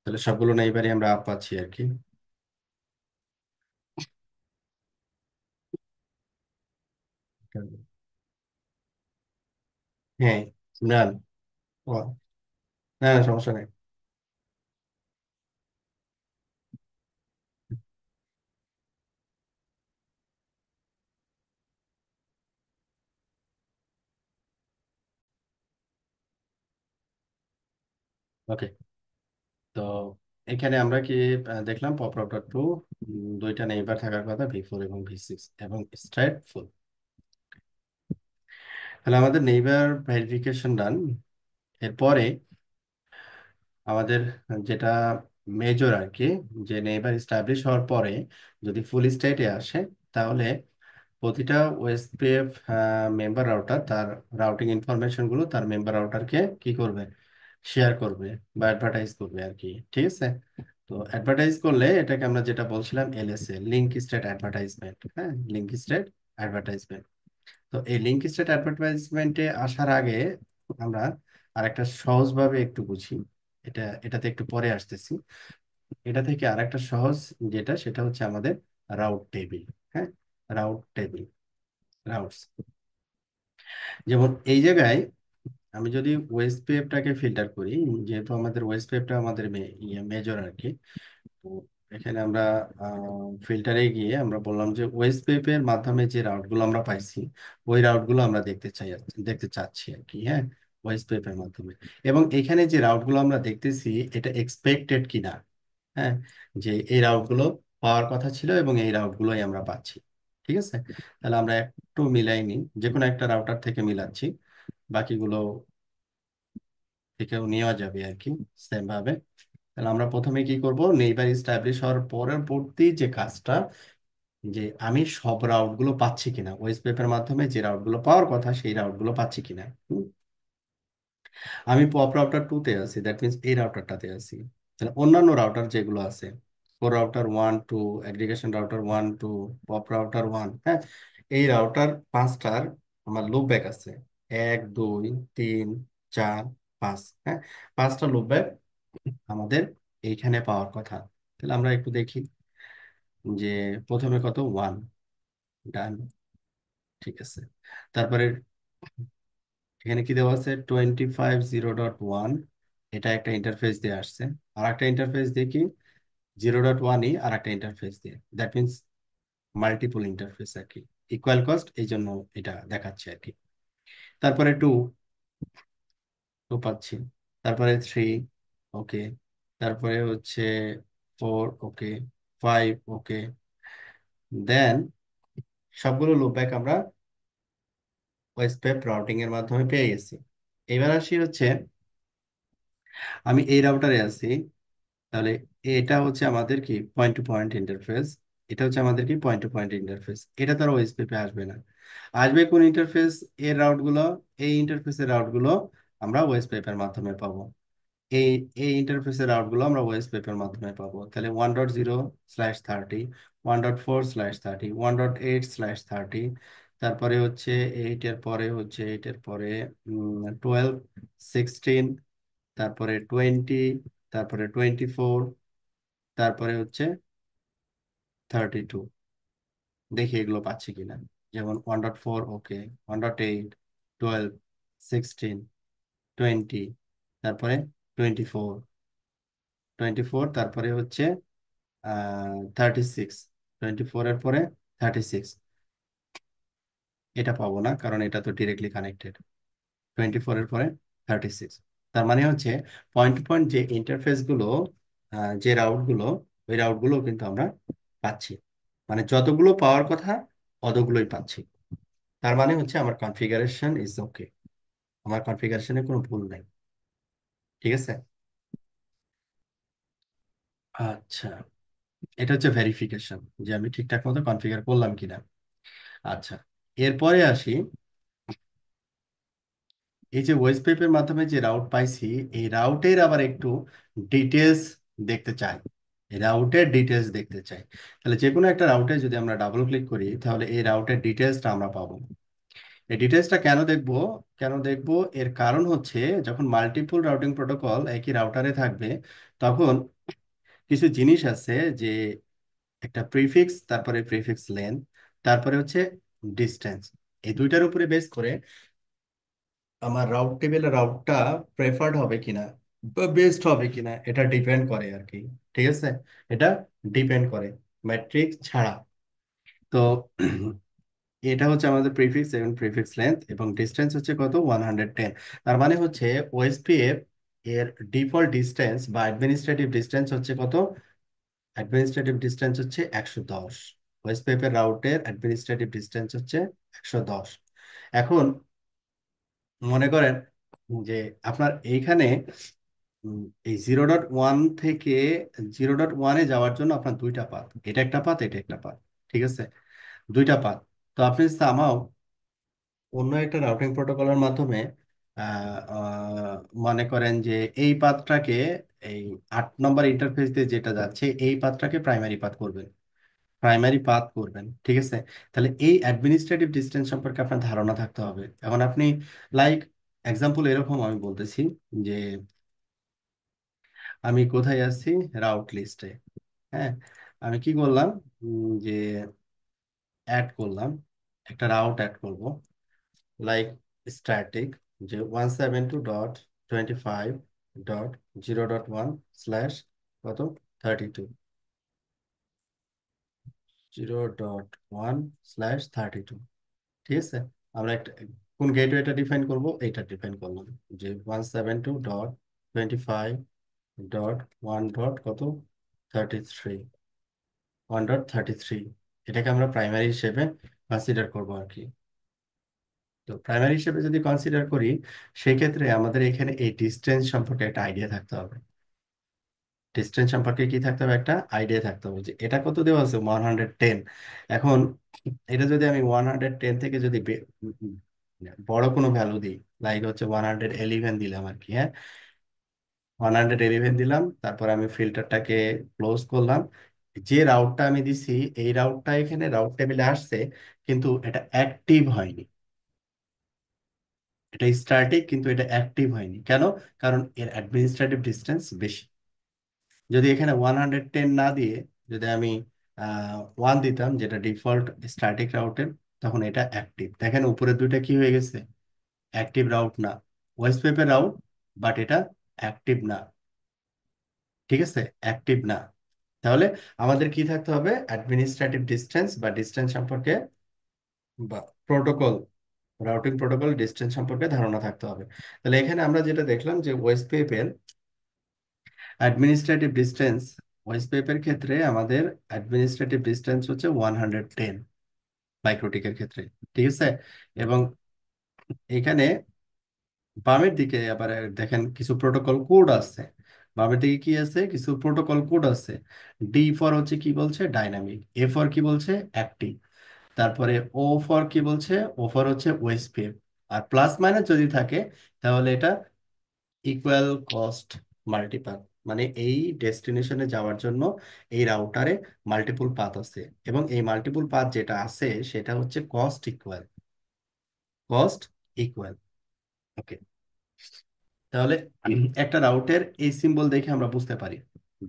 Speaker 1: তাহলে সবগুলো নেইবারই আমরা আপ পাচ্ছি আর কি। হ্যাঁ, ইমরান, বল। না না, সমস্যা নেই। ওকে, তো এখানে আমরা কি দেখলাম পপ রাউটার টু, দুইটা নেইবার থাকার কথা, V4 এবং V6 এবং স্ট্রেট ফুল। তাহলে আমাদের নেইবার ভেরিফিকেশন ডান। এরপরে আমাদের যেটা মেজর আর কি, যে নেইবার স্টাবলিশ হওয়ার পরে যদি ফুল স্টেটে আসে, তাহলে প্রতিটা ওএসপিএফ মেম্বার রাউটার তার রাউটিং ইনফরমেশন গুলো তার মেম্বার রাউটারকে কি করবে, শেয়ার করবে বা অ্যাডভার্টাইজ করবে আর কি। ঠিক আছে। তো অ্যাডভার্টাইজ করলে এটাকে আমরা যেটা বলছিলাম এলএসএ, লিঙ্ক স্টেট অ্যাডভার্টাইজমেন্ট। হ্যাঁ, লিঙ্ক স্টেট অ্যাডভার্টাইজমেন্ট। তো এই লিঙ্ক স্টেট অ্যাডভার্টাইজমেন্টে আসার আগে আমরা আরেকটা সহজভাবে একটু বুঝি। এটাতে একটু পরে আসতেছি। এটা থেকে আরেকটা সহজ যেটা, সেটা হচ্ছে আমাদের রাউট টেবিল। হ্যাঁ, রাউট টেবিল, রাউটস। যেমন এই জায়গায় আমি যদি ওয়েস্ট পেপটাকে ফিল্টার করি, যেহেতু আমাদের ওয়েস্ট পেপটা আমাদের মেজর আর কি। তো এখানে আমরা ফিল্টারে গিয়ে আমরা বললাম যে ওয়েস্ট পেপের মাধ্যমে যে রাউটগুলো আমরা পাইছি, ওই রাউটগুলো আমরা দেখতে চাই, দেখতে চাচ্ছি আর কি। হ্যাঁ, ওয়েস্ট পেপের মাধ্যমে। এবং এখানে যে রাউটগুলো আমরা দেখতেছি, এটা এক্সপেক্টেড কিনা। হ্যাঁ, যে এই রাউটগুলো পাওয়ার কথা ছিল এবং এই রাউটগুলোই আমরা পাচ্ছি। ঠিক আছে। তাহলে আমরা একটু মিলাই নিই, যে কোনো একটা রাউটার থেকে মিলাচ্ছি, বাকিগুলো থেকেও নেওয়া যাবে আর কি, সেম ভাবে। তাহলে আমরা প্রথমে কি করব, নেইবার এস্টাবলিশ হওয়ার পরবর্তী যে কাজটা, যে আমি সব রাউট গুলো পাচ্ছি কিনা, ওয়েস্ট পেপের মাধ্যমে যে রাউট গুলো পাওয়ার কথা সেই রাউট গুলো পাচ্ছি কিনা। আমি পপ রাউটার টু তে আছি, দ্যাট মিনস এই রাউটারটাতে আছি। তাহলে অন্যান্য রাউটার যেগুলো আছে, core router one two, aggregation router one two, pop router one, হ্যাঁ, এই রাউটার পাঁচটার আমার লুপ ব্যাক আছে। এক, দুই, তিন, চার, পাঁচ। হ্যাঁ, পাঁচটা লুপ ব্যাক আমাদের এইখানে পাওয়ার কথা। তাহলে আমরা একটু দেখি যে প্রথমে কত, ওয়ান। ডান। ঠিক আছে। তারপরে এখানে কি দেওয়া আছে, 25.0.1। এটা একটা ইন্টারফেস দিয়ে আসছে। আর একটা ইন্টারফেস দিয়ে কি, 0.1ই আর একটা ইন্টারফেস দিয়ে, দ্যাট মিনস মাল্টিপল ইন্টারফেস আর কি। ইকুয়াল কস্ট, এই জন্য এটা দেখাচ্ছে আর কি। তারপরে টু, টু পাচ্ছি। তারপরে থ্রি, ওকে। তারপরে হচ্ছে ফোর, ওকে। ফাইভ, ওকে। দেন সবগুলো লুপব্যাক আমরা ওয়েস্টপ্যাপ রাউটিং এর মাধ্যমে পেয়ে গেছি। এবার আসি হচ্ছে, আমি এই রাউটারে আছি। তাহলে এটা হচ্ছে আমাদের কি পয়েন্ট টু পয়েন্ট ইন্টারফেস। এটা হচ্ছে আমাদের কি পয়েন্ট টু পয়েন্ট ইন্টারফেস। এটা তো আর ওএসপিপি আসবে না। আসবে কোন ইন্টারফেস, এর রাউট গুলো, এই ইন্টারফেসের রাউট গুলো আমরা ওএসপিপি এর মাধ্যমে পাবো। এই এই ইন্টারফেসের রাউট গুলো আমরা ওএসপিপি এর মাধ্যমে পাবো। তাহলে 1.0/30, 1.4/30, 1.8/30, তারপরে হচ্ছে এইটের পরে হচ্ছে, এইটের পরে 12, 16, তারপরে 20, তারপরে 24, তারপরে হচ্ছে 32। দেখি এগুলো পাচ্ছি কিনা। যেমন 1.4, ওকে। 1.8, 12, 16, 20, তারপরে 24, 24, তারপরে হচ্ছে 36, 24 এর পরে 36। এটা পাবো না, কারণ এটা তো ডিরেক্টলি কানেক্টেড। 24 এর পরে 36। তার মানে হচ্ছে পয়েন্ট টু পয়েন্ট যে ইন্টারফেস গুলো, যে রাউট গুলো, ওই রাউট গুলো কিন্তু আমরা পাচ্ছি। মানে যতগুলো পাওয়ার কথা অতগুলোই পাচ্ছি। তার মানে হচ্ছে আমার কনফিগারেশন ইজ ওকে, আমার কনফিগারেশনে কোনো ভুল নাই। ঠিক আছে। আচ্ছা, এটা হচ্ছে ভেরিফিকেশন, যে আমি ঠিকঠাক মতো কনফিগার করলাম কিনা। আচ্ছা, এরপরে আসি, এই যে ওয়েস্ট পেপের মাধ্যমে যে রাউট পাইছি, এই রাউটের আবার একটু ডিটেলস দেখতে চাই। এই রাউটের ডিটেলস দেখতে চাই। তাহলে যে কোনো একটা রাউটে যদি আমরা ডাবল ক্লিক করি, তাহলে এই রাউটের ডিটেলসটা আমরা পাবো। এই ডিটেলসটা কেন দেখবো, কেন দেখবো, এর কারণ হচ্ছে যখন মাল্টিপল রাউটিং প্রোটোকল একই রাউটারে থাকবে, তখন কিছু জিনিস আছে, যে একটা প্রিফিক্স, তারপরে প্রিফিক্স লেন্থ, তারপরে হচ্ছে ডিস্টেন্স। এই দুইটার উপরে বেস করে আমার রাউট টেবিলের রাউটটা প্রেফার্ড হবে কিনা বা বেস্ট হবে কিনা, এটা ডিপেন্ড করে আর কি। ঠিক আছে। এটা ডিপেন্ড করে ম্যাট্রিক্স ছাড়া। তো এটা হচ্ছে আমাদের প্রিফিক্স এবং প্রিফিক্স লেন্থ, এবং ডিস্টেন্স হচ্ছে কত, 110। তার মানে হচ্ছে ওএসপিএফ এর ডিফল্ট ডিস্টেন্স বা অ্যাডমিনিস্ট্রেটিভ ডিস্টেন্স হচ্ছে কত? অ্যাডমিনিস্ট্রেটিভ ডিস্টেন্স হচ্ছে 110। ওয়েস্টপেপের রাউটের অ্যাডমিনিস্ট্রেটিভ ডিস্টেন্স হচ্ছে 110। এখন মনে করেন যে আপনার এইখানে এই 0.1 থেকে 0.1-এ যাওয়ার জন্য আপনার দুইটা পাথ, এটা একটা পাথ, এটা একটা পাথ। ঠিক আছে, দুইটা পাথ। তো আপনি সামাও অন্য একটা রাউটিং প্রোটোকলের মাধ্যমে আহ, আহ, মনে করেন যে এই পাথটাকে, এই 8 নম্বর ইন্টারফেস দিয়ে যেটা যাচ্ছে এই পাথটাকে প্রাইমারি পাথ করবেন, প্রাইমারি পাথ করবেন। ঠিক আছে, তাহলে এই অ্যাডমিনিস্ট্রেটিভ ডিস্টেন্স সম্পর্কে আপনার ধারণা থাকতে হবে। এখন আপনি লাইক এক্সাম্পল এরকম আমি বলতেছি যে আমি কোথায় আছি, রাউট লিস্টে। হ্যাঁ, আমি কি করলাম, যে অ্যাড করলাম, একটা রাউট অ্যাড করব, লাইক স্ট্যাটিক, যে 172.25.0.1 কত 32, 0.1/32। ঠিক আছে, আমরা একটা কোন গেটওয়েটা ডিফাইন করব, এইটা ডিফাইন করলাম, যে 172.25.1 ডট কত 33, 1.33। এটাকে আমরা প্রাইমারি হিসেবে কনসিডার করব আর কি। তো প্রাইমারি হিসেবে যদি কনসিডার করি, সেই ক্ষেত্রে আমাদের এখানে এই ডিস্টেন্স সম্পর্কে একটা আইডিয়া থাকতে হবে। ডিস্টেন্স সম্পর্কে কি থাকতে হবে, একটা আইডিয়া থাকতে হবে যে এটা কত দেওয়া আছে 110। এখন এটা যদি আমি 110 থেকে যদি বড় কোনো ভ্যালু দিই, লাইক হচ্ছে 111 দিলাম আর কি। হ্যাঁ, 111 দিলাম, তারপর আমি ফিল্টারটাকে ক্লোজ করলাম। যে রাউটটা আমি দিছি এই রাউটটা এখানে রাউট টেবিলে আসছে, কিন্তু এটা অ্যাক্টিভ হয়নি। এটা স্ট্যাটিক, কিন্তু এটা অ্যাক্টিভ হয়নি কেন? কারণ এর অ্যাডমিনিস্ট্রেটিভ ডিস্টেন্স বেশি। যদি এখানে 110 না দিয়ে যদি আমি 1 দিতাম, যেটা ডিফল্ট স্ট্যাটিক রাউটের, তখন এটা অ্যাক্টিভ। দেখেন উপরের দুইটা কি হয়ে গেছে, অ্যাক্টিভ রাউট না, ওয়েস্ট পেপের রাউট, বাট এটা অ্যাক্টিভ না। ঠিক আছে, অ্যাক্টিভ না। তাহলে আমাদের কি থাকতে হবে, অ্যাডমিনিস্ট্রেটিভ ডিস্টেন্স বা ডিস্টেন্স সম্পর্কে, বা প্রোটোকল, রাউটিং প্রোটোকল ডিস্টেন্স সম্পর্কে ধারণা থাকতে হবে। তাহলে এখানে আমরা যেটা দেখলাম যে ওয়েস্ট পেপের অ্যাডমিনিস্ট্রেটিভ ডিস্টেন্স, ওয়েস্ট পেপের ক্ষেত্রে আমাদের অ্যাডমিনিস্ট্রেটিভ ডিস্টেন্স হচ্ছে 110 মাইক্রোটিকের ক্ষেত্রে। ঠিক আছে, এবং এখানে বামের দিকে আবার দেখেন কিছু প্রোটোকল কোড আছে। বামের দিকে কি আছে, কিছু প্রোটোকল কোড আছে। ডি ফর হচ্ছে কি বলছে, ডাইনামিক। এ ফর কি বলছে, অ্যাক্টিভ। তারপরে ও ফর কি বলছে, ও ফর হচ্ছে ওয়েস্ট পেপ। আর প্লাস মাইনাস যদি থাকে, তাহলে এটা ইকুয়াল কস্ট মাল্টিপাথ। মানে এই ডেস্টিনেশনে যাওয়ার জন্য এই রাউটারে মাল্টিপল পাথ আছে, এবং এই মাল্টিপল পাথ যেটা আছে সেটা হচ্ছে কস্ট ইকুয়াল, কস্ট ইকুয়াল। ওকে, তাহলে একটা রাউটের এই সিম্বল দেখে আমরা বুঝতে পারি,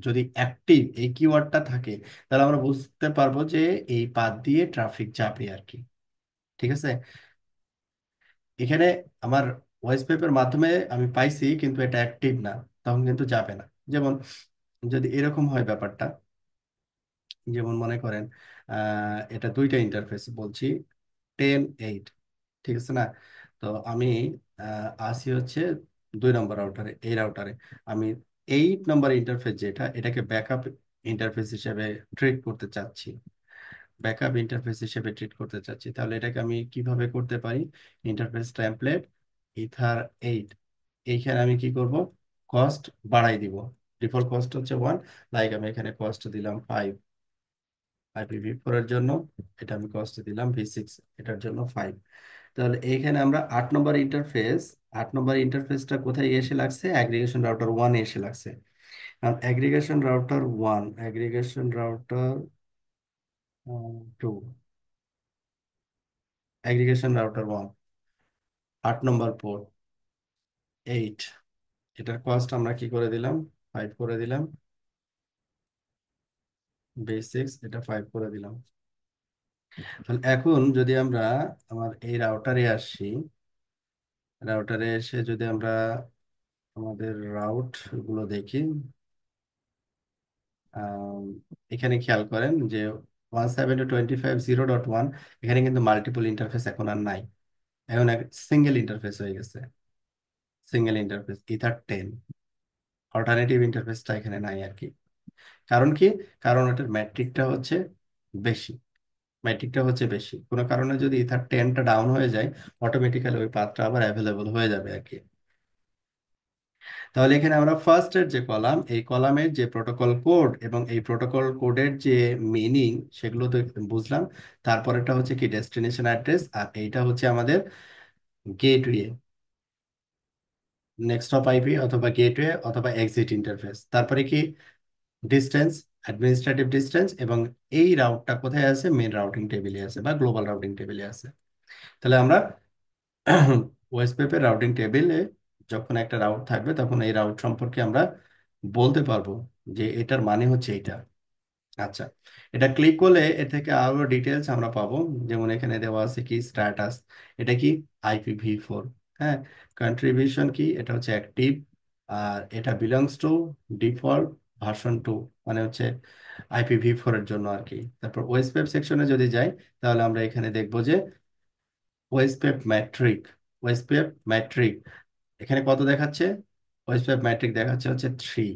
Speaker 1: যদি অ্যাক্টিভ এই কিওয়ার্ডটা থাকে, তাহলে আমরা বুঝতে পারবো যে এই পাথ দিয়ে ট্রাফিক যাবে আর কি। ঠিক আছে, এখানে আমার ভয়েস পেপের মাধ্যমে আমি পাইছি কিন্তু এটা অ্যাক্টিভ না, তখন কিন্তু যাবে না। যেমন যদি এরকম হয় ব্যাপারটা, যেমন মনে করেন এটা দুইটা ইন্টারফেস বলছি, 10/8। ঠিক আছে না? তো আমি আসি হচ্ছে 2 নম্বর রাউটারে, এই রাউটারে আমি 8 নম্বর ইন্টারফেস যেটা, এটাকে ব্যাকআপ ইন্টারফেস হিসেবে ট্রিট করতে চাচ্ছি, ব্যাকআপ ইন্টারফেস হিসেবে ট্রিট করতে চাচ্ছি। তাহলে এটাকে আমি কিভাবে করতে পারি, ইন্টারফেস টেমপ্লেট ইথার 8, এইখানে আমি কি করব, কস্ট বাড়াই দিব। ডিফল্ট কস্ট হচ্ছে 1, লাইক আমি এখানে কস্ট দিলাম 5, IPv4 এর জন্য। এটা আমি কস্ট দিলাম V6, এটার জন্য 5। তাহলে এইখানে আমরা 8 নম্বর ইন্টারফেস, 8 নম্বর ইন্টারফেসটা কোথায় এসে লাগছে, অ্যাগ্রিগেশন রাউটার 1 এসে লাগছে। আর অ্যাগ্রিগেশন রাউটার 2, অ্যাগ্রিগেশন রাউটার 1, 8 নম্বর পোর্ট, 8। এটার কস্ট আমরা কি করে দিলাম, 5 করে দিলাম। B6, এটা 5 করে দিলাম। তাহলে এখন যদি আমরা আমার এই রাউটারে আসি, রাউটারে এসে যদি আমরা আমাদের রাউট গুলো দেখি, আম, এখানে খেয়াল করেন যে 172.25.0.1, এখানে কিন্তু মাল্টিপল ইন্টারফেস এখন আর নাই, এখন সিঙ্গেল ইন্টারফেস হয়ে গেছে, সিঙ্গেল ইন্টারফেস ইথার 10। অল্টারনেটিভ ইন্টারফেসটা এখানে নাই আর কি। কারণ কি? কারণ ওটার ম্যাট্রিকটা হচ্ছে বেশি। ম্যাট্রিকটা হচ্ছে বেশি, কোনো কারণে যদি ইথার 10টা ডাউন হয়ে যায়, অটোমেটিক্যালি ওই পাথটা আবার অ্যাভেলেবল হয়ে যাবে আর কি। তাহলে এখানে আমরা ফার্স্ট এর যে কলাম, এই কলামের যে প্রোটোকল কোড এবং এই প্রোটোকল কোডের যে মিনিং, সেগুলো তো বুঝলাম। তারপরেটা হচ্ছে কি ডেস্টিনেশন অ্যাড্রেস, আর এইটা হচ্ছে আমাদের গেটওয়ে, নেক্সট অফ আইপি অথবা গেটওয়ে অথবা এক্সিট ইন্টারফেস। তারপরে কি ডিস্টেন্স, অ্যাডমিনিস্ট্রেটিভ ডিস্টেন্স, এবং এই রাউটটা কোথায় আছে, মেন রাউটিং টেবিলে আছে বা গ্লোবাল রাউটিং টেবিলে আছে। তাহলে আমরা ওয়েসপেপের রাউটিং টেবিলে যখন একটা রাউট থাকবে, তখন এই রাউট সম্পর্কে আমরা বলতে পারবো যে এটার মানে হচ্ছে এইটা। আচ্ছা, এটা ক্লিক করলে এ থেকে আরো ডিটেলস আমরা পাবো। যেমন এখানে দেওয়া আছে কি স্ট্যাটাস, এটা কি IPv4। হ্যাঁ, কন্ট্রিবিউশন কি, এটা হচ্ছে অ্যাক্টিভ। আর এটা বিলংস টু ডিফল্ট ভার্সন 2, মানে হচ্ছে IPv4 এর জন্য আর কি। তারপর ওয়েসপেপ সেকশনে যদি যাই, তাহলে আমরা এখানে দেখবো যে ওয়েসপেপ ম্যাট্রিক, ওয়েসপেপ ম্যাট্রিক এখানে কত দেখাচ্ছে, ওয়েসপেপ ম্যাট্রিক দেখাচ্ছে হচ্ছে 3।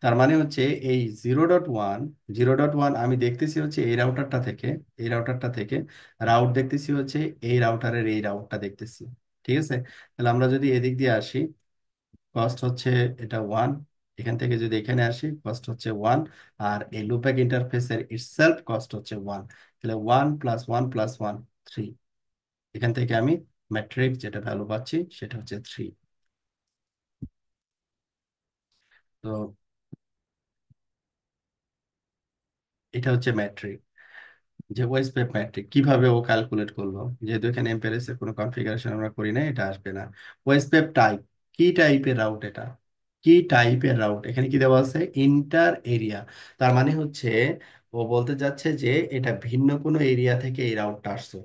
Speaker 1: তার মানে হচ্ছে এই 0.1, 0.1 আমি দেখতেছি হচ্ছে এই রাউটারটা থেকে, এই রাউটারটা থেকে রাউট দেখতেছি হচ্ছে এই রাউটারের এই রাউটটা দেখতেছি। ঠিক আছে, তাহলে আমরা যদি এদিক দিয়ে আসি, কস্ট হচ্ছে এটা 1। এখান থেকে যদি এখানে আসি, কস্ট হচ্ছে 1। আর এই লুপব্যাক ইন্টারফেসের ইটসেলফ কস্ট হচ্ছে 1। তাহলে 1 + 1 + 1 3। এখান থেকে আমি ম্যাট্রিক যেটা ভ্যালু পাচ্ছি সেটা হচ্ছে 3। তো এটা হচ্ছে ম্যাট্রিক। যে ওয়েসপেপ ম্যাট্রিক কিভাবে ও ক্যালকুলেট করলো, যেহেতু এখানে এমপেরেস এর কোনো কনফিগারেশন আমরা করি না, এটা আসবে না। ওয়েসপেপ টাইপ, কি টাইপের রাউট এটা, কি টাইপের রাউট, এখানে কি দেওয়া আছে, ইন্টার এরিয়া। তার মানে হচ্ছে ও বলতে যাচ্ছে যে এটা ভিন্ন কোনো এরিয়া থেকে এই রাউটটা আসছে।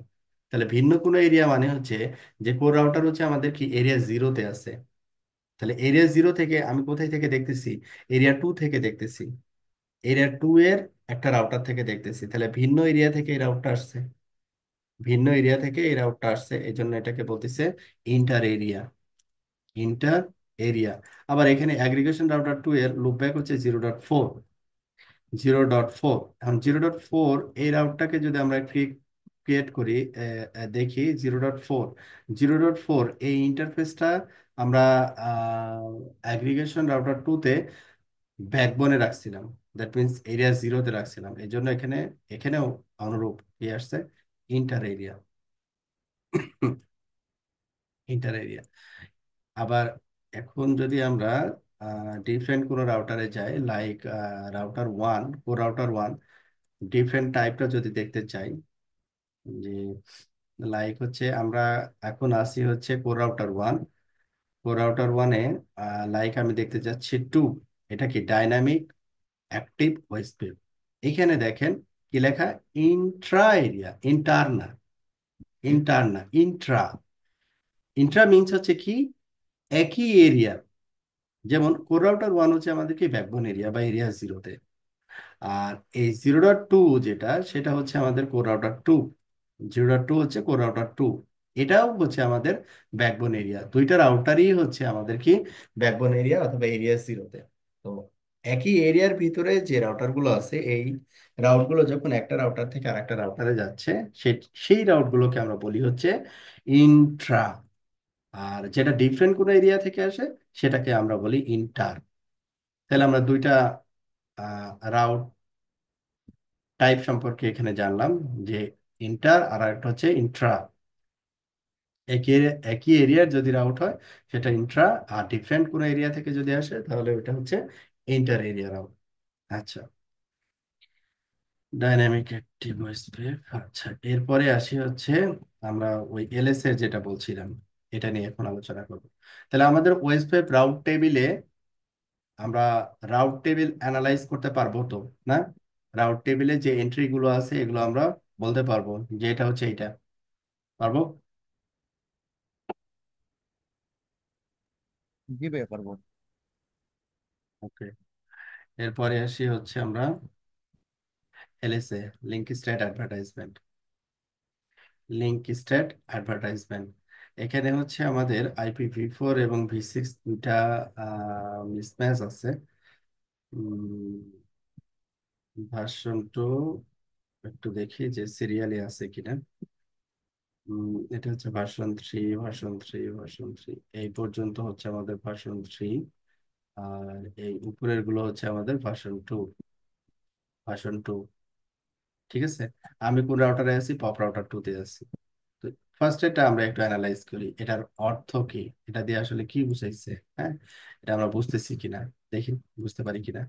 Speaker 1: তাহলে ভিন্ন কোনো এরিয়া মানে হচ্ছে যে কোর রাউটার হচ্ছে আমাদের কি এরিয়া 0-তে আছে। তাহলে এরিয়া 0 থেকে আমি কোথায় থেকে দেখতেছি, এরিয়া 2 থেকে দেখতেছি, এরিয়া 2 এর একটা রাউটার থেকে দেখতেছি। তাহলে ভিন্ন এরিয়া থেকে এই রাউটটা আসছে, ভিন্ন এরিয়া থেকে এই রাউটটা আসছে, এই জন্য এটাকে বলতেছে ইন্টার এরিয়া, ইন্টার এরিয়া। আবার এখানে অ্যাগ্রিগেশন রাউটার 2 এর লুপব্যাক হচ্ছে 0.4, 0.4। এখন 0.4 এই রাউটটাকে যদি আমরা ক্রিয়েট করি, দেখি 0.4, 0.4 এই ইন্টারফেসটা আমরা অ্যাগ্রিগেশন রাউটার 2 তে ব্যাকবোনে রাখছিলাম, দ্যাট মিনস এরিয়া 0-তে রাখছিলাম। এই জন্য এখানে, এখানেও অনুরূপ কি আসছে, ইন্টার এরিয়া, ইন্টার এরিয়া। আবার এখন যদি আমরা ডিফারেন্ট কোনো রাউটারে যাই, লাইক রাউটার 1, কো রাউটার 1, ডিফারেন্ট টাইপটা যদি দেখতে চাই, যে লাইক হচ্ছে আমরা এখন আসি হচ্ছে কো রাউটার 1 এ, লাইক আমি দেখতে চাচ্ছি 2, এটা কি ডাইনামিক অ্যাক্টিভ ওয়েসপেপ। এখানে দেখেন কি লেখা, ইন্ট্রা এরিয়া, ইন্টার না, ইন্টার না, ইন্ট্রা। ইন্ট্রা মিনস হচ্ছে কি একই এরিয়া। যেমন কোর রাউটার 1 হচ্ছে আমাদের কি ব্যাকবোন এরিয়া বা এরিয়া 0-তে। আর এই 0.2 যেটা, সেটা হচ্ছে আমাদের কোর রাউটার 2, 0.2 হচ্ছে কোর রাউটার 2, এটাও হচ্ছে আমাদের ব্যাকবোন এরিয়া। দুইটা রাউটারই হচ্ছে আমাদের কি ব্যাকবোন এরিয়া অথবা এরিয়া 0-তে। তো একই এরিয়ার ভিতরে যে রাউটার গুলো আছে, এই রাউট গুলো যখন একটা রাউটার থেকে আরেকটা রাউটারে যাচ্ছে, সেই রাউট গুলোকে আমরা বলি হচ্ছে ইন্ট্রা। আর যেটা ডিফারেন্ট কোনো এরিয়া থেকে আসে, সেটাকে আমরা বলি ইন্টার। তাহলে আমরা দুইটা রাউট টাইপ সম্পর্কে এখানে জানলাম, যে ইন্টার আর একটা হচ্ছে ইন্ট্রা। একই এরিয়ার যদি রাউট হয় সেটা ইন্ট্রা, আর ডিফারেন্ট কোনো এরিয়া থেকে যদি আসে তাহলে ওটা হচ্ছে ইন্টার এরিয়া রাউট। আচ্ছা, ডাইনামিক অ্যাক্টিভ ওয়েসপেপ। আচ্ছা, এরপরে আসি হচ্ছে আমরা ওই এলএস এর যেটা বলছিলাম, এটা নিয়ে এখন আলোচনা করব। তাহলে আমাদের ওয়েসপেপ রাউট টেবিলে আমরা রাউট টেবিল অ্যানালাইজ করতে পারবো তো, না? রাউট টেবিলে যে এন্ট্রি গুলো আছে এগুলো আমরা বলতে পারবো যে এটা হচ্ছে এইটা, পারবো?
Speaker 2: জি ভাইয়া পারবো।
Speaker 1: ওকে, এরপরে আসি হচ্ছে আমরা LSA, link state advertisement, link state advertisement. এখানে হচ্ছে আমাদের IPv4 এবং V6 দুইটা মিসম্যাচ আছে। ভার্সন টু একটু দেখি যে সিরিয়ালি আছে কিনা। এটা হচ্ছে ভার্সন থ্রি এই পর্যন্ত হচ্ছে আমাদের ভার্সন 3। আর এই উপরের গুলো হচ্ছে আমাদের ভার্সন টু। ঠিক আছে, আমি কোন রাউটারে আছি? পপ রাউটার 2 তে আছি। তো ফার্স্ট এটা আমরা একটু অ্যানালাইজ করি, এটার অর্থ কি, এটা দিয়ে আসলে কি বুঝাইছে। হ্যাঁ, এটা আমরা বুঝতেছি কিনা, দেখি বুঝতে পারি কিনা।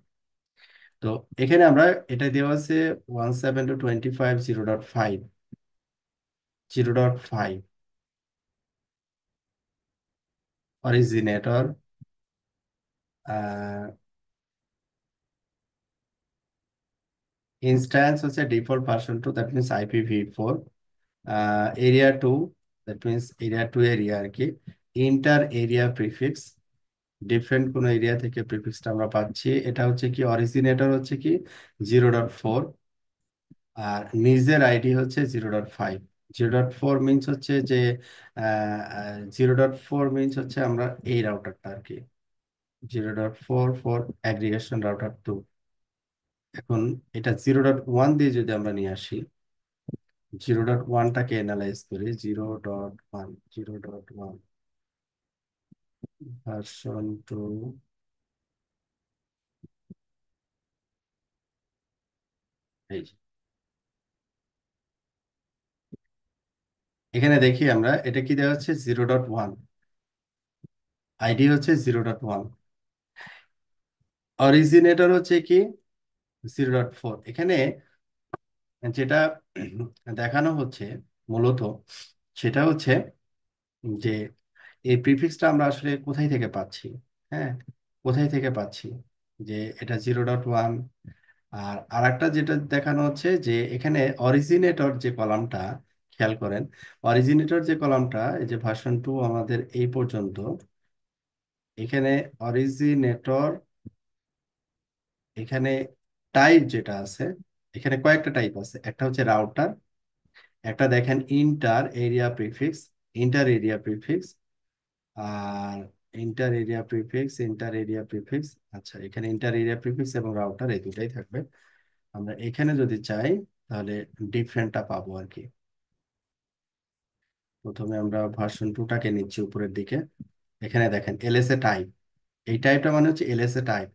Speaker 1: তো এখানে আমরা, এটা দেওয়া আছে 172.25.0.5 অরিজিনেটর, ইনস্ট্যান্স হচ্ছে default version 2, that means IPv4, area 2, that means area 2 area আর কি। ইন্টার এরিয়া প্রিফিক্স, ডিফারেন্ট কোন এরিয়া থেকে প্রিফিক্সটা আমরা পাচ্ছি। এটা হচ্ছে কি, অরিজিনেটর হচ্ছে কি 0.4, আর নিজের আইডি হচ্ছে 0.5। 0.4 মিনস হচ্ছে যে 0.4 মিনস হচ্ছে আমরা এই রাউটারটা আর কি, 0.4 ফর অ্যাগ্রিগেশন রাউটার 2। এখন এটা 0.1 দিয়ে যদি আমরা নিয়ে আসি, 0.1টাকে এনালাইজ করি, 0.1 ভার্সন 2। এই যে, এখানে দেখি আমরা এটা কি দেওয়া হচ্ছে 0.1, আইডি হচ্ছে 0.1, অরিজিনেটর হচ্ছে কি 0.4। এখানে যেটা দেখানো হচ্ছে মূলত, সেটা হচ্ছে যে এই প্রিফিক্সটা আমরা আসলে কোথায় থেকে পাচ্ছি। হ্যাঁ, কোথায় থেকে পাচ্ছি, যে এটা 0.1। আর আরেকটা যেটা দেখানো হচ্ছে যে এখানে অরিজিনেটর যে কলামটা, খেয়াল করেন, অরিজিনেটর যে কলামটা, এই যে ভার্সন 2 আমাদের এই পর্যন্ত, এখানে অরিজিনেটর, এখানে টাইপ যেটা আছে, এখানে কয়েকটা টাইপ আছে। একটা হচ্ছে রাউটার, একটা দেখেন ইন্টার এরিয়া প্রিফিক্স, আর ইন্টার এরিয়া প্রিফিক্স। আচ্ছা, এখানে ইন্টার এরিয়া প্রিফিক্স এবং রাউটার এই দুটাই থাকবে। আমরা এখানে যদি চাই তাহলে ডিফারেন্টটা পাবো আর কি। প্রথমে আমরা ভার্সন 2টাকে নিচ্ছি উপরের দিকে। এখানে দেখেন এলএসএ টাইপ, এই টাইপটা মানে হচ্ছে এলএসএ টাইপ,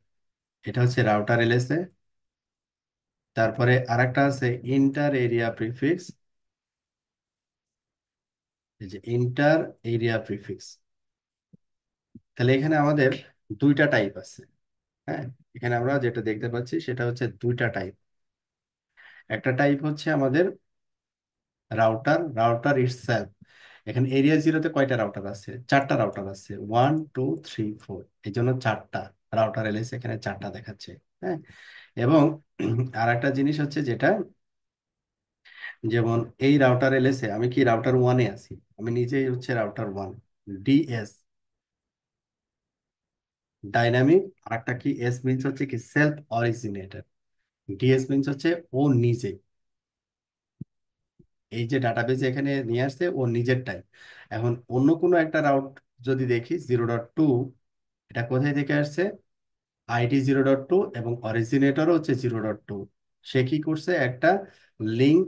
Speaker 1: এটা হচ্ছে রাউটার এলএসএ। তারপরে আরেকটা আছে ইন্টার এরিয়া প্রিফিক্স, এই যে ইন্টার এরিয়া প্রিফিক্স। তাহলে এখানে আমাদের দুইটা টাইপ আছে। হ্যাঁ, এখানে আমরা যেটা দেখতে পাচ্ছি সেটা হচ্ছে দুইটা টাইপ। একটা টাইপ হচ্ছে আমাদের রাউটার ইটসেলফ। এখানে এরিয়া 0-তে কয়টা রাউটার আছে? 4টা রাউটার আছে, 1 2 3 4, এই জন্য 4টা রাউটার এলএস এখানে 4টা দেখাচ্ছে। হ্যাঁ, এবং আর একটা জিনিস হচ্ছে যেটা, যেমন এই রাউটার এলএস এ আমি কি রাউটার 1-এ আছি, আমি নিজেই হচ্ছে রাউটার 1। DS, dynamic. আর একটা কি, এস মিনস হচ্ছে কি সেলফ অরিজিনেটেড, ডিএস মিনস হচ্ছে ও নিজে, এই যে ডাটাবেজ এখানে নিয়ে আসছে ও নিজের টাইপ। এখন অন্য কোনো একটা রাউট যদি দেখি 0.2, এটা কোথায় থেকে আসছে? আইডি 0.2 এবং অরিজিনেটরও হচ্ছে 0.2। সে কি করছে, একটা লিঙ্ক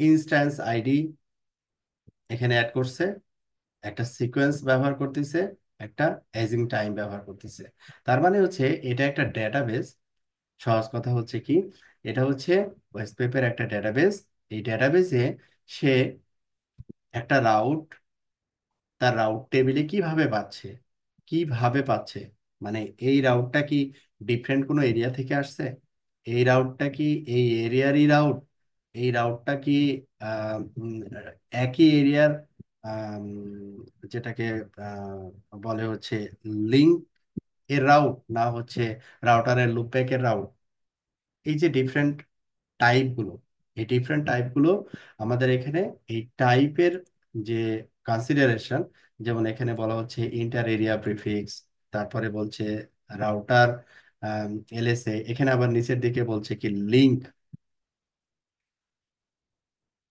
Speaker 1: ইনস্ট্যান্স আইডি এখানে অ্যাড করছে, একটা সিকোয়েন্স ব্যবহার করতেছে, একটা এজিং টাইম ব্যবহার করতেছে। তার মানে হচ্ছে এটা একটা ডেটাবেস। সহজ কথা হচ্ছে কি, এটা হচ্ছে ওয়েস্টপেপের একটা ডেটাবেস। এই ডেটাবেসে সে একটা রাউট, তার রাউট টেবিলে কিভাবে পাচ্ছে, মানে এই রাউটটা কি ডিফারেন্ট কোনো এরিয়া থেকে আসছে, এই রাউটটা কি এই এরিয়ারই রাউট, এই রাউটটা কি একই এরিয়ার, যেটাকে বলে হচ্ছে লিঙ্ক এর রাউট, না হচ্ছে রাউটারের লুপব্যাকের রাউট। এই যে ডিফারেন্ট টাইপগুলো, এই ডিফারেন্ট টাইপগুলো আমাদের এখানে, এই টাইপের যে কনসিডারেশন, যেমন এখানে বলা হচ্ছে ইন্টার এরিয়া প্রিফিক্স, তারপরে বলছে রাউটার এলএসএ, এখানে আবার নিচের দিকে বলছে কি লিংক,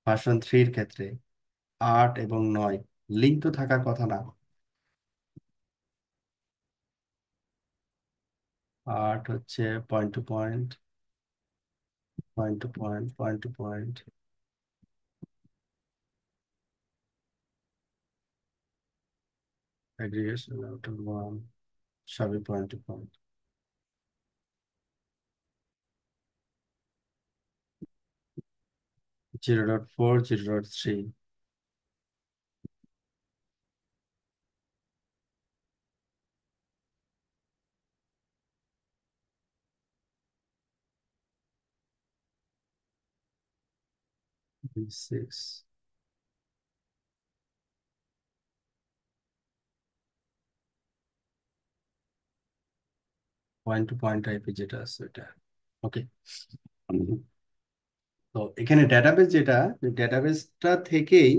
Speaker 1: ভার্সন 3-র ক্ষেত্রে 8 এবং 9। লিঙ্ক তো থাকার কথা না। আর্ট হচ্ছে point to point, point to point, point to point, aggregation out of one, সবই point to point. 0.4, 0.3, 6, point to point টাইপের যেটা আছে এটা। ওকে। তো এখানে ডেটাবেস যেটা, ডেটাবেসটা থেকেই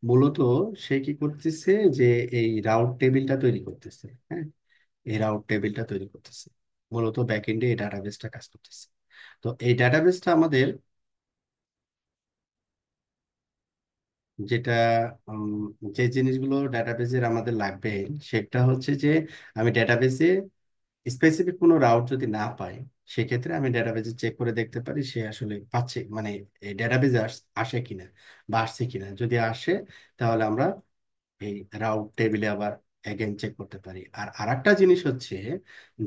Speaker 1: মূলত সে কি করতেছে, যে এই রাউট টেবিলটা তৈরি করতেছে। হ্যাঁ, এই রাউট টেবিলটা তৈরি করতেছে, মূলত ব্যাকএন্ডে এই ডাটাবেসটা কাজ করতেছে। তো এই ডাটাবেসটা আমাদের যেটা উম, যে জিনিসগুলো ডাটাবেসের আমাদের লাগবে, সেটা হচ্ছে যে আমি ডাটাবেসে স্পেসিফিক কোনো রাউট যদি না পাই, সেক্ষেত্রে আমি ডেটাবেজে চেক করে দেখতে পারি সে আসলে পাচ্ছে, মানে এই ডেটাবেজে আসে কিনা বা আসছে কিনা। যদি আসে, তাহলে আমরা এই রাউট টেবিলে আবার অ্যাগেন চেক করতে পারি। আর আরেকটা জিনিস হচ্ছে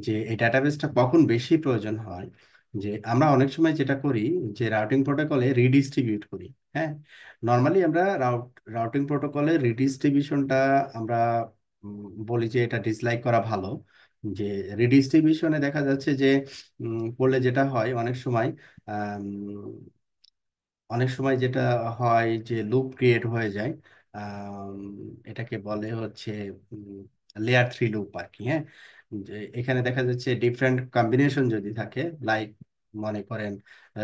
Speaker 1: যে এই ডাটাবেসটা কখন বেশি প্রয়োজন হয়, যে আমরা অনেক সময় যেটা করি, যে রাউটিং প্রোটোকলে রিডিস্ট্রিবিউট করি। হ্যাঁ, নর্মালি আমরা রাউটিং প্রোটোকলে রিডিস্ট্রিবিউশনটা আমরা বলি যে এটা ডিসলাইক করা ভালো। যে রিডিস্ট্রিবিউশনে দেখা যাচ্ছে যে করলে যেটা হয় অনেক সময়, অনেক সময় যেটা হয় যে লুপ ক্রিয়েট হয়ে যায়। আম, এটাকে বলে হচ্ছে লেয়ার থ্রি লুপ আর কি। হ্যাঁ, যে এখানে দেখা যাচ্ছে ডিফারেন্ট কম্বিনেশন যদি থাকে, লাইক মনে করেন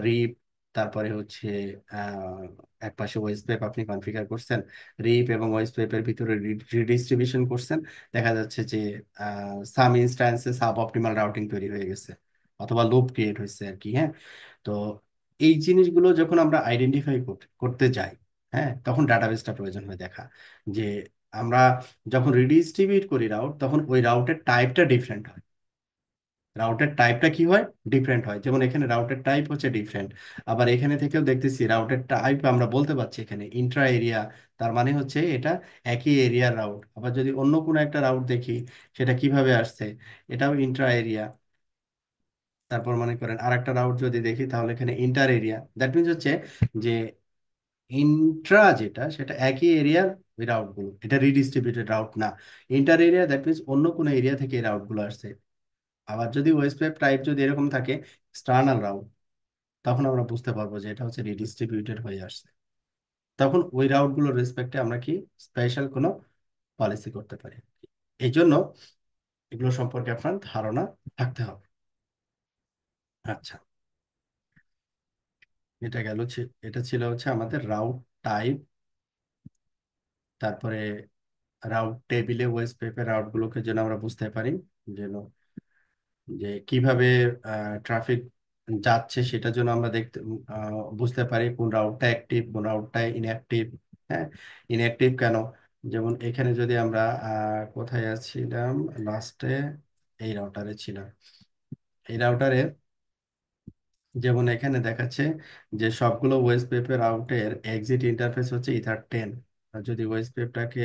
Speaker 1: রিপ, তারপরে হচ্ছে আহ, এক পাশে ওয়েসপেপ আপনি কনফিগার করছেন, রিপ এবং ওয়েসপেপের ভিতরে রিডিস্ট্রিবিউশন করছেন, দেখা যাচ্ছে যে সাম ইনস্ট্যান্সে সাব অপটিমাল রাউটিং তৈরি হয়ে গেছে, অথবা লুপ ক্রিয়েট হয়েছে আর কি। হ্যাঁ, তো এই জিনিসগুলো যখন আমরা আইডেন্টিফাই করতে যাই, হ্যাঁ, তখন ডাটাবেসটা প্রয়োজন হয় দেখা, যে আমরা যখন রিডিস্ট্রিবিউট করি রাউট, তখন ওই রাউটের টাইপটা ডিফারেন্ট হয়। রাউটের টাইপটা কি হয়, ডিফারেন্ট হয়। যেমন এখানে রাউটের টাইপ হচ্ছে ডিফারেন্ট। আবার এখানে থেকেও দেখতেছি রাউটের টাইপ আমরা বলতে পারছি এখানে ইন্ট্রা এরিয়া, তার মানে হচ্ছে এটা একই এরিয়ার রাউট। আবার যদি অন্য কোনো একটা রাউট দেখি, সেটা কিভাবে আসছে, এটাও ইন্ট্রা এরিয়া। তারপর মনে করেন আর একটা রাউট যদি দেখি, তাহলে এখানে ইন্টার এরিয়া। দ্যাট মিনস হচ্ছে যে ইন্ট্রা যেটা, সেটা একই এরিয়ার ওই রাউট গুলো, এটা রিডিস্ট্রিবিউটেড রাউট না। ইন্টার এরিয়া দ্যাট মিনস অন্য কোনো এরিয়া থেকে এই রাউট গুলো আসছে। আবার যদি ওয়েস্ট ওয়েব টাইপ যদি এরকম থাকে, এক্সটার্নাল রাউট, তখন আমরা বুঝতে পারবো যে এটা হচ্ছে রিডিস্ট্রিবিউটেড হয়ে আসছে। তখন ওই রাউট গুলোর রেসপেক্টে আমরা কি স্পেশাল কোনো পলিসি করতে পারি। এই জন্য এগুলো সম্পর্কে আপনার ধারণা থাকতে হবে। আচ্ছা, এটা গেল এটা ছিল হচ্ছে আমাদের রাউট টাইপ। তারপরে রাউট টেবিলে ওয়েস্ট পেপের রাউট গুলোকে যেন আমরা বুঝতে পারি, যেন যে কিভাবে ট্রাফিক যাচ্ছে সেটা জন্য আমরা দেখতে বুঝতে পারি কোন রাউটটা অ্যাক্টিভ, কোন রাউটটা ইনঅ্যাক্টিভ। হ্যাঁ, ইনঅ্যাক্টিভ কেন? যেমন এখানে যদি আমরা কোথায় আছিলাম লাস্টে, এই রাউটারে ছিলাম। এই রাউটারে যেমন এখানে দেখাচ্ছে যে সবগুলো ওয়েস্ট পেপের রাউটের এক্সিট ইন্টারফেস হচ্ছে ইথার 10। আর যদি ওয়েস্ট পেপটাকে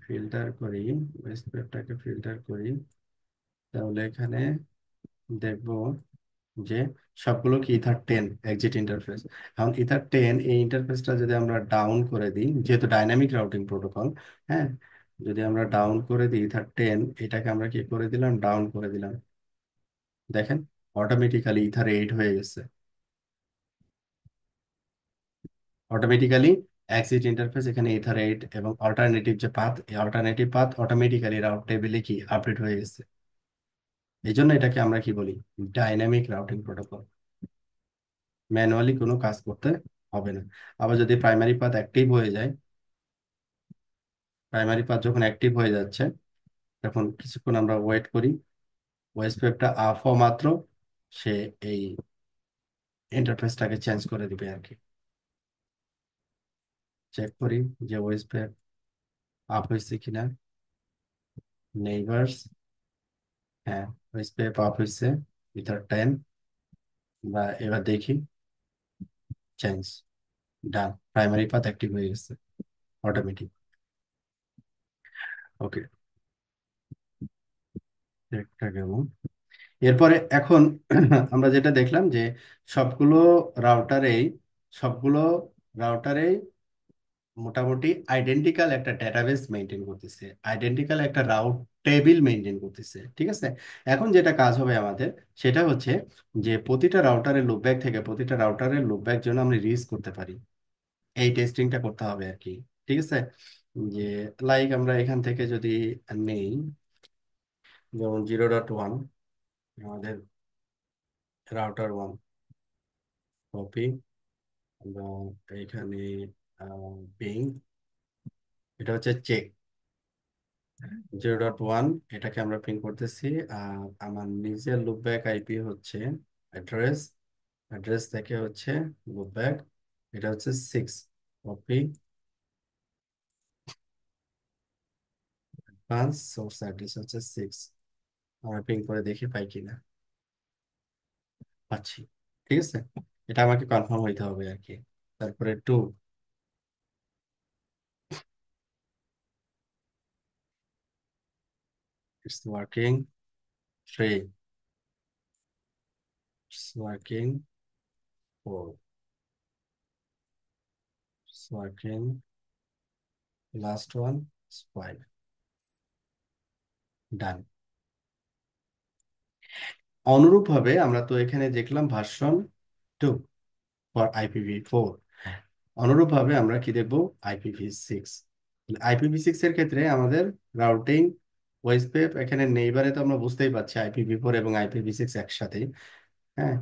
Speaker 1: ফিল্টার করি, ওয়েস্ট পেপটাকে ফিল্টার করি, তাহলে এখানে দেখবো যে সবগুলো কি ইথার 10 এক্সিট ইন্টারফেস। এখন ইথার 10 এই ইন্টারফেসটা যদি আমরা ডাউন করে দিই, যেহেতু ডাইনামিক রাউটিং প্রোটোকল, হ্যাঁ, যদি আমরা ডাউন করে দিই ইথার 10, এটাকে আমরা কি করে দিলাম, ডাউন করে দিলাম, দেখেন অটোমেটিক্যালি ইথার 8 হয়ে গেছে। অটোমেটিক্যালি এক্সিট ইন্টারফেস এখানে ইথার 8, এবং অল্টারনেটিভ যে পাথ, এই অল্টারনেটিভ পাথ অটোমেটিক্যালি রাউট টেবিলে কি আপডেট হয়ে গেছে। এই জন্য এটাকে আমরা কি বলি, ডাইনামিক রাউটিং প্রোটোকল। ম্যানুয়ালি কোনো কাজ করতে হবে না। আবার যদি প্রাইমারি পাথ অ্যাক্টিভ হয়ে যায়, প্রাইমারি পাথ যখন অ্যাক্টিভ হয়ে যাচ্ছে, তখন কিছুক্ষণ আমরা ওয়েট করি, ওয়েস্ট পেপটা আপ হওয়া মাত্র সে এই ইন্টারফেসটাকে চেঞ্জ করে দিবে আর কি। চেক করি যে ওয়েস্ট পেপ আপ হয়েছে কিনা। নেইবার্স, হ্যাঁ, ওয়েস্ট পেপ আপ হয়েছে, ইথার 10। বা এবার দেখি, চেঞ্জ, ডান, প্রাইমারি পাথ অ্যাক্টিভ হয়ে গেছে অটোমেটিক। ওকে, একটা গেল। এরপরে এখন আমরা যেটা দেখলাম যে সবগুলো রাউটারেই সবগুলো রাউটারেই মোটামুটি আইডেন্টিক্যাল একটা ডেটাবেস মেনটেন করতেছে, আইডেন্টিক্যাল একটা রাউট টেবিল মেনটেন করতেছে, ঠিক আছে। এখন যেটা কাজ হবে আমাদের, সেটা হচ্ছে যে প্রতিটা রাউটারের লুপব্যাক থেকে প্রতিটা রাউটারের লুপব্যাক যেন আমরা রিজ করতে পারি, এই টেস্টিংটা করতে হবে আর কি। ঠিক আছে, যে লাইক আমরা এখান থেকে যদি নেই, যেমন 0.1 আমাদের রাউটার 1, কপি, এবং এইখানে পিং, এটা হচ্ছে চেক 0.1, এটাকে আমরা পিং করতেছি। আর আমার নিজের লুপব্যাক আইপি হচ্ছে অ্যাড্রেস, অ্যাড্রেস থেকে হচ্ছে লুপব্যাক, এটা হচ্ছে 6, কপি, 5, সোর্স অ্যাড্রেস হচ্ছে 6। আমরা পিং করে দেখি পাই কিনা, পাচ্ছি। ঠিক আছে, এটা আমাকে কনফার্ম হইতে হবে আর কি। তারপরে 2, it's working. 3, it's working. 4, it's working. Last one, 5, ডান। অনুরূপভাবে আমরা তো এখানে দেখলাম ভার্সন 2 ফর IPv4, অনুরূপভাবে আমরা কি দেখব, IPv6। IPv6 এর ক্ষেত্রে আমাদের রাউটিং ওয়েসপেপ এখানে নেইবারে তো আমরা বুঝতেই পারছি IPv4 এবং IPv6 একসাথে। হ্যাঁ,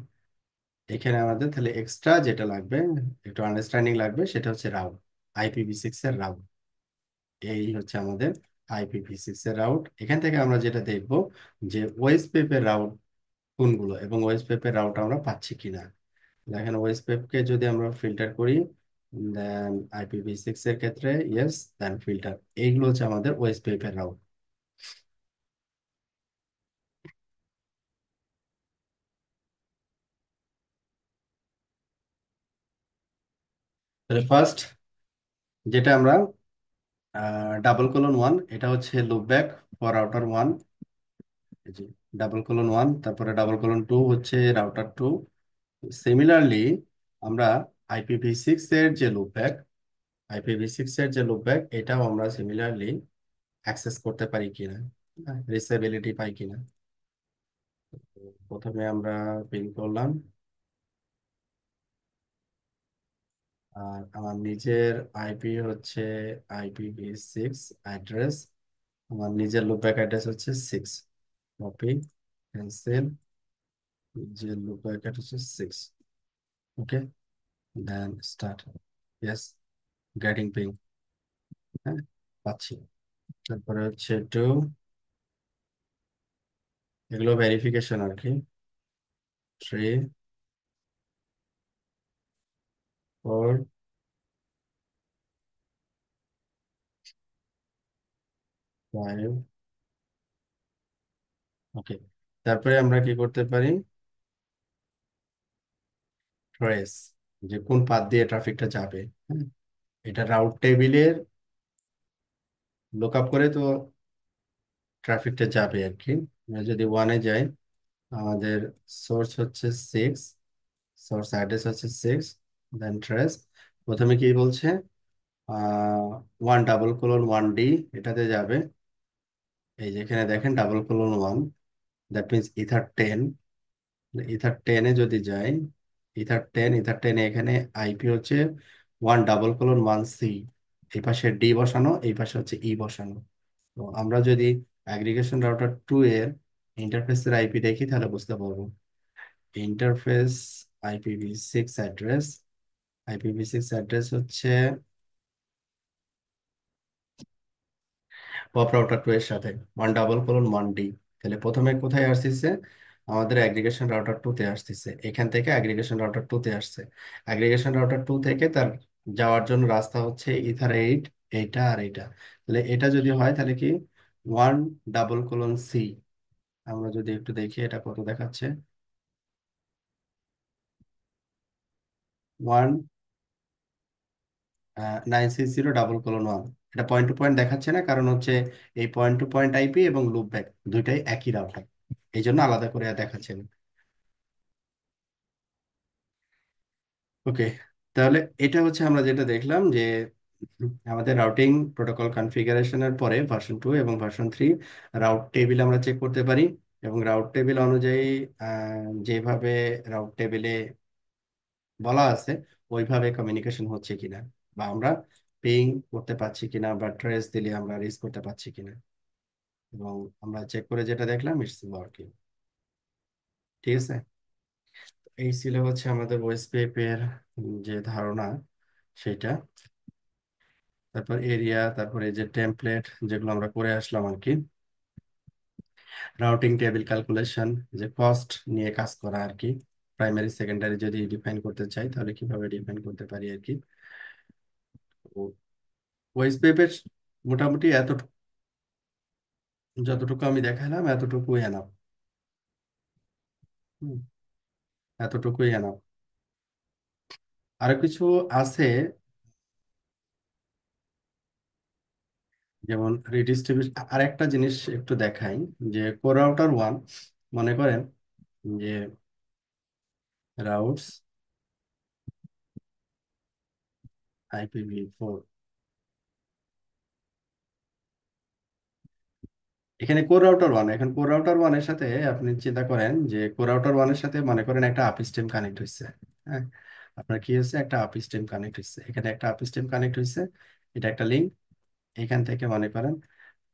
Speaker 1: এখানে আমাদের তাহলে এক্সট্রা যেটা লাগবে, একটু আন্ডারস্ট্যান্ডিং লাগবে, সেটা হচ্ছে রাউট, IPv6 এর রাউট। এই হচ্ছে আমাদের IPv6 এর রাউট। এখান থেকে আমরা যেটা দেখব যে ওয়েসপেপের রাউট কোনগুলো, এবং ওয়েসপেপের রাউট আমরা পাচ্ছি কিনা। দেখেন ওয়েসপেপকে যদি আমরা ফিল্টার করি, দেন IPv6 এর ক্ষেত্রে ইয়েস, দেন ফিল্টার, এইগুলো হচ্ছে আমাদের ওয়েসপেপের রাউট। তাহলে ফার্স্ট যেটা আমরা ডাবল কোলন 1, এটা হচ্ছে loopback for router 1, double colon 1, তারপরে ডাবল কোলন 2 হচ্ছে রাউটার 2। সিমিলারলি আমরা IPv6 এর যে লুপব্যাক, এটাও আমরা সিমিলারলি অ্যাক্সেস করতে পারি কিনা, রিসেবিলিটি পাই কিনা। প্রথমে আমরা পিন করলাম, আর আমার নিজের আইপি হচ্ছে IPv6 অ্যাড্রেস, আমার নিজের লুপব্যাক অ্যাড্রেস হচ্ছে 6, কপি, ক্যান্সেল, যে লুপব্যাক অ্যাড্রেস হচ্ছে 6। Okay, then start, yes, getting ping, হ্যাঁ, পাচ্ছি। তারপরে হচ্ছে 2, এগুলো ভেরিফিকেশন আর কি। 3, 4, 5। ওকে, তারপরে আমরা কি করতে পারি, ট্রেস, যে কোন পাথ দিয়ে ট্রাফিকটা যাবে। হ্যাঁ, এটা রাউট টেবিলের লুক আপ করে তো ট্রাফিকটা যাবে আর কি। আমরা যদি 1-এ যাই, আমাদের সোর্স হচ্ছে 6, সোর্স অ্যাড্রেস হচ্ছে 6, দেন ট্রেস। প্রথমে কি বলছে, 1:1:1D, এটাতে যাবে। এই যেখানে দেখেন double colon 1, that means ether 10। Ether 10-এ যদি যাই, ইথার টেন এখানে আইপি হচ্ছে 1:1:1C। এই পাশে ডি বসানো, এই পাশে হচ্ছে ই বসানো। তো আমরা যদি অ্যাগ্রিগেশন রাউটার 2 এর ইন্টারফেসের আইপি দেখি, তাহলে বুঝতে পারবো। ইন্টারফেস IPv6 অ্যাড্রেস, হচ্ছে পপ রাউটার 2 এর সাথে 1:1:1D। তাহলে প্রথমে কোথায় আসতেছে, আমাদের অ্যাগ্রিগেশন রাউটার 2 তে আসতেছে, এখান থেকে অ্যাগ্রিগেশন রাউটার 2 তে আসছে, অ্যাগ্রিগেশন রাউটার 2 থেকে তার যাওয়ার জন্য রাস্তা হচ্ছে ইথার এইট, এইটা আর এইটা। তাহলে এটা যদি হয় তাহলে কি 1:C। আমরা যদি একটু দেখি এটা কত দেখাচ্ছে, 1:960:1। এটা পয়েন্ট টু পয়েন্ট দেখাচ্ছে না, কারণ হচ্ছে এই পয়েন্ট টু পয়েন্ট আইপি এবং লুপ ব্যাক দুইটাই একই রাউটার, এই জন্য আলাদা করে আর দেখাচ্ছে না। ওকে, তাহলে এটা হচ্ছে আমরা যেটা দেখলাম যে আমাদের রাউটিং প্রোটোকল কনফিগারেশনের পরে ভার্সন 2 এবং ভার্সন 3 রাউট টেবিল আমরা চেক করতে পারি, এবং রাউট টেবিল অনুযায়ী যেভাবে রাউট টেবিলে বলা আছে ওইভাবে কমিউনিকেশন হচ্ছে কিনা, বা আমরা পিং করতে পারছি কিনা, বা ট্রেস দিলে আমরা রিস করতে পারছি কিনা। এবং আমরা চেক করে যেটা দেখলাম ইটস ওয়ার্কিং। ঠিক আছে, এই ছিল হচ্ছে আমাদের ওয়েসপেপের যে ধারণা সেটা। তারপর এরিয়া, তারপরে এই যে টেমপ্লেট যেগুলো আমরা করে আসলাম আর কি, রাউটিং টেবিল ক্যালকুলেশন, যে কস্ট নিয়ে কাজ করা আর কি, প্রাইমারি সেকেন্ডারি যদি ডিফাইন করতে চাই তাহলে কিভাবে ডিফাইন করতে পারি আর কি। ওয়েসপেপের মোটামুটি এতটুকু, যতটুকু আমি দেখালাম এতটুকুই এনাফ। এতটুকুই এনাফ। আরো কিছু আছে, যেমন রিডিস্ট্রিবিউশন। আর একটা জিনিস একটু দেখাই, যে কোরাউটার 1, মনে করেন যে রাউটস IPv4, এখানে কোর রাউটার 1। এখন কোর রাউটার 1 এর সাথে আপনি চিন্তা করেন যে কোর রাউটার 1 এর সাথে মনে করেন একটা আপ স্ট্রিম কানেক্ট হয়েছে। হ্যাঁ, আপনার কি হয়েছে, একটা আপ স্ট্রিম কানেক্ট হয়েছে, এখানে একটা আপ স্ট্রিম কানেক্ট হয়েছে, এটা একটা লিঙ্ক। এখান থেকে মনে করেন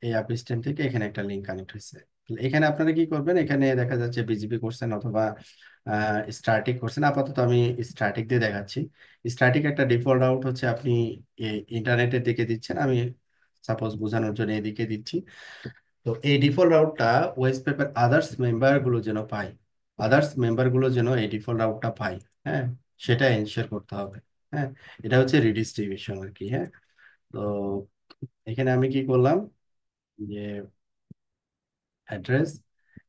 Speaker 1: এই আপ স্ট্রিম থেকে এখানে একটা লিঙ্ক কানেক্ট হয়েছে। তাহলে এখানে আপনারা কি করবেন, এখানে দেখা যাচ্ছে বিজিপি করছেন অথবা স্ট্যাটিক করছেন। আপাতত আমি স্ট্যাটিক দিয়ে দেখাচ্ছি। স্ট্যাটিক একটা ডিফল্ট আউট হচ্ছে আপনি ইন্টারনেটের দিকে দিচ্ছেন, আমি সাপোজ বোঝানোর জন্য এদিকে দিচ্ছি। তো এই ডিফল্ট রাউটটা ওয়েস্ট পেপার আদার্স মেম্বার গুলো যেন পায়, আদার্স মেম্বার গুলো যেন এই ডিফল্ট রাউটটা পায়। হ্যাঁ, সেটা এনশিওর করতে হবে। হ্যাঁ, এটা হচ্ছে রিডিস্ট্রিবিউশন আর কি। হ্যাঁ, তো এখানে আমি কি করলাম, যে অ্যাড্রেস,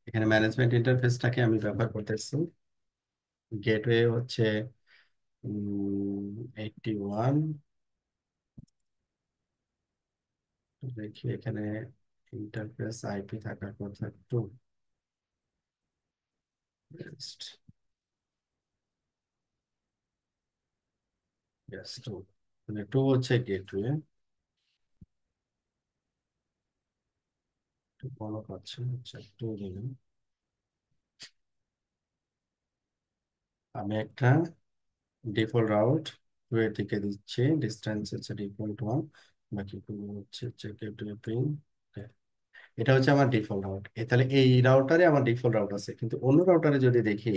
Speaker 1: এখানে ম্যানেজমেন্ট ইন্টারফেসটাকে আমি ব্যবহার করতেছি। গেটওয়ে হচ্ছে 81। দেখি এখানে ইন্টারফেস আইপি থাকার কথা 2। ইয়েস, 2, মানে 2 হচ্ছে গেটওয়ে। বড় পাচ্ছি, আচ্ছা 2 দিলাম। আমি একটা ডিফল্ট রাউট 2 এর দিকে দিচ্ছি, ডিস্টেন্স হচ্ছে ডিফল্ট 1, বাকিগুলো হচ্ছে গেটওয়ে পিং। এটা হচ্ছে আমার ডিফল্ট রাউট। তাহলে এই রাউটারে আমার ডিফল্ট রাউট আছে, কিন্তু অন্য রাউটারে যদি দেখি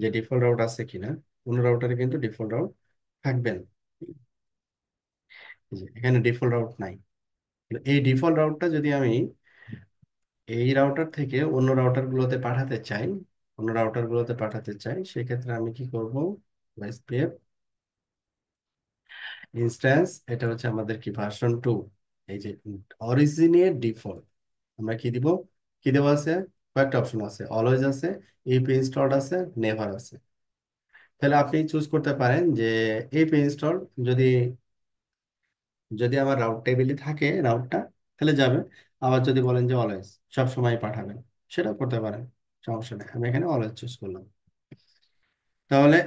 Speaker 1: যে ডিফল্ট রাউট আছে কিনা, অন্য রাউটারে কিন্তু ডিফল্ট রাউট থাকবে না। এই যে এখানে ডিফল্ট রাউট নাই। এই ডিফল্ট রাউটটা যদি আমি এই রাউটার থেকে অন্য রাউটার গুলোতে পাঠাতে চাই, অন্য রাউটার গুলোতে পাঠাতে চাই, সেক্ষেত্রে আমি কি করব, এসপিএফ ইনস্ট্যান্স, এটা হচ্ছে আমাদের কি ভার্সন 2। এই যে অরিজিনের ডিফল্ট আমরা কি দিব, কি দেওয়া আছে, কয়েকটা অপশন আছে, অলওয়েজ আছে, ইপি ইনস্টলড আছে, নেভার আছে। তাহলে আপনি চুজ করতে পারেন যে ইপি ইনস্টল, যদি যদি আমার রাউট টেবিলে থাকে রাউটটা, তাহলে যাবে। আবার যদি বলেন যে অলওয়েজ, সব সময় পাঠাবেন, সেটাও করতে পারেন, সমস্যা নেই। আমি এখানে অলওয়েজ চুজ করলাম। তাহলে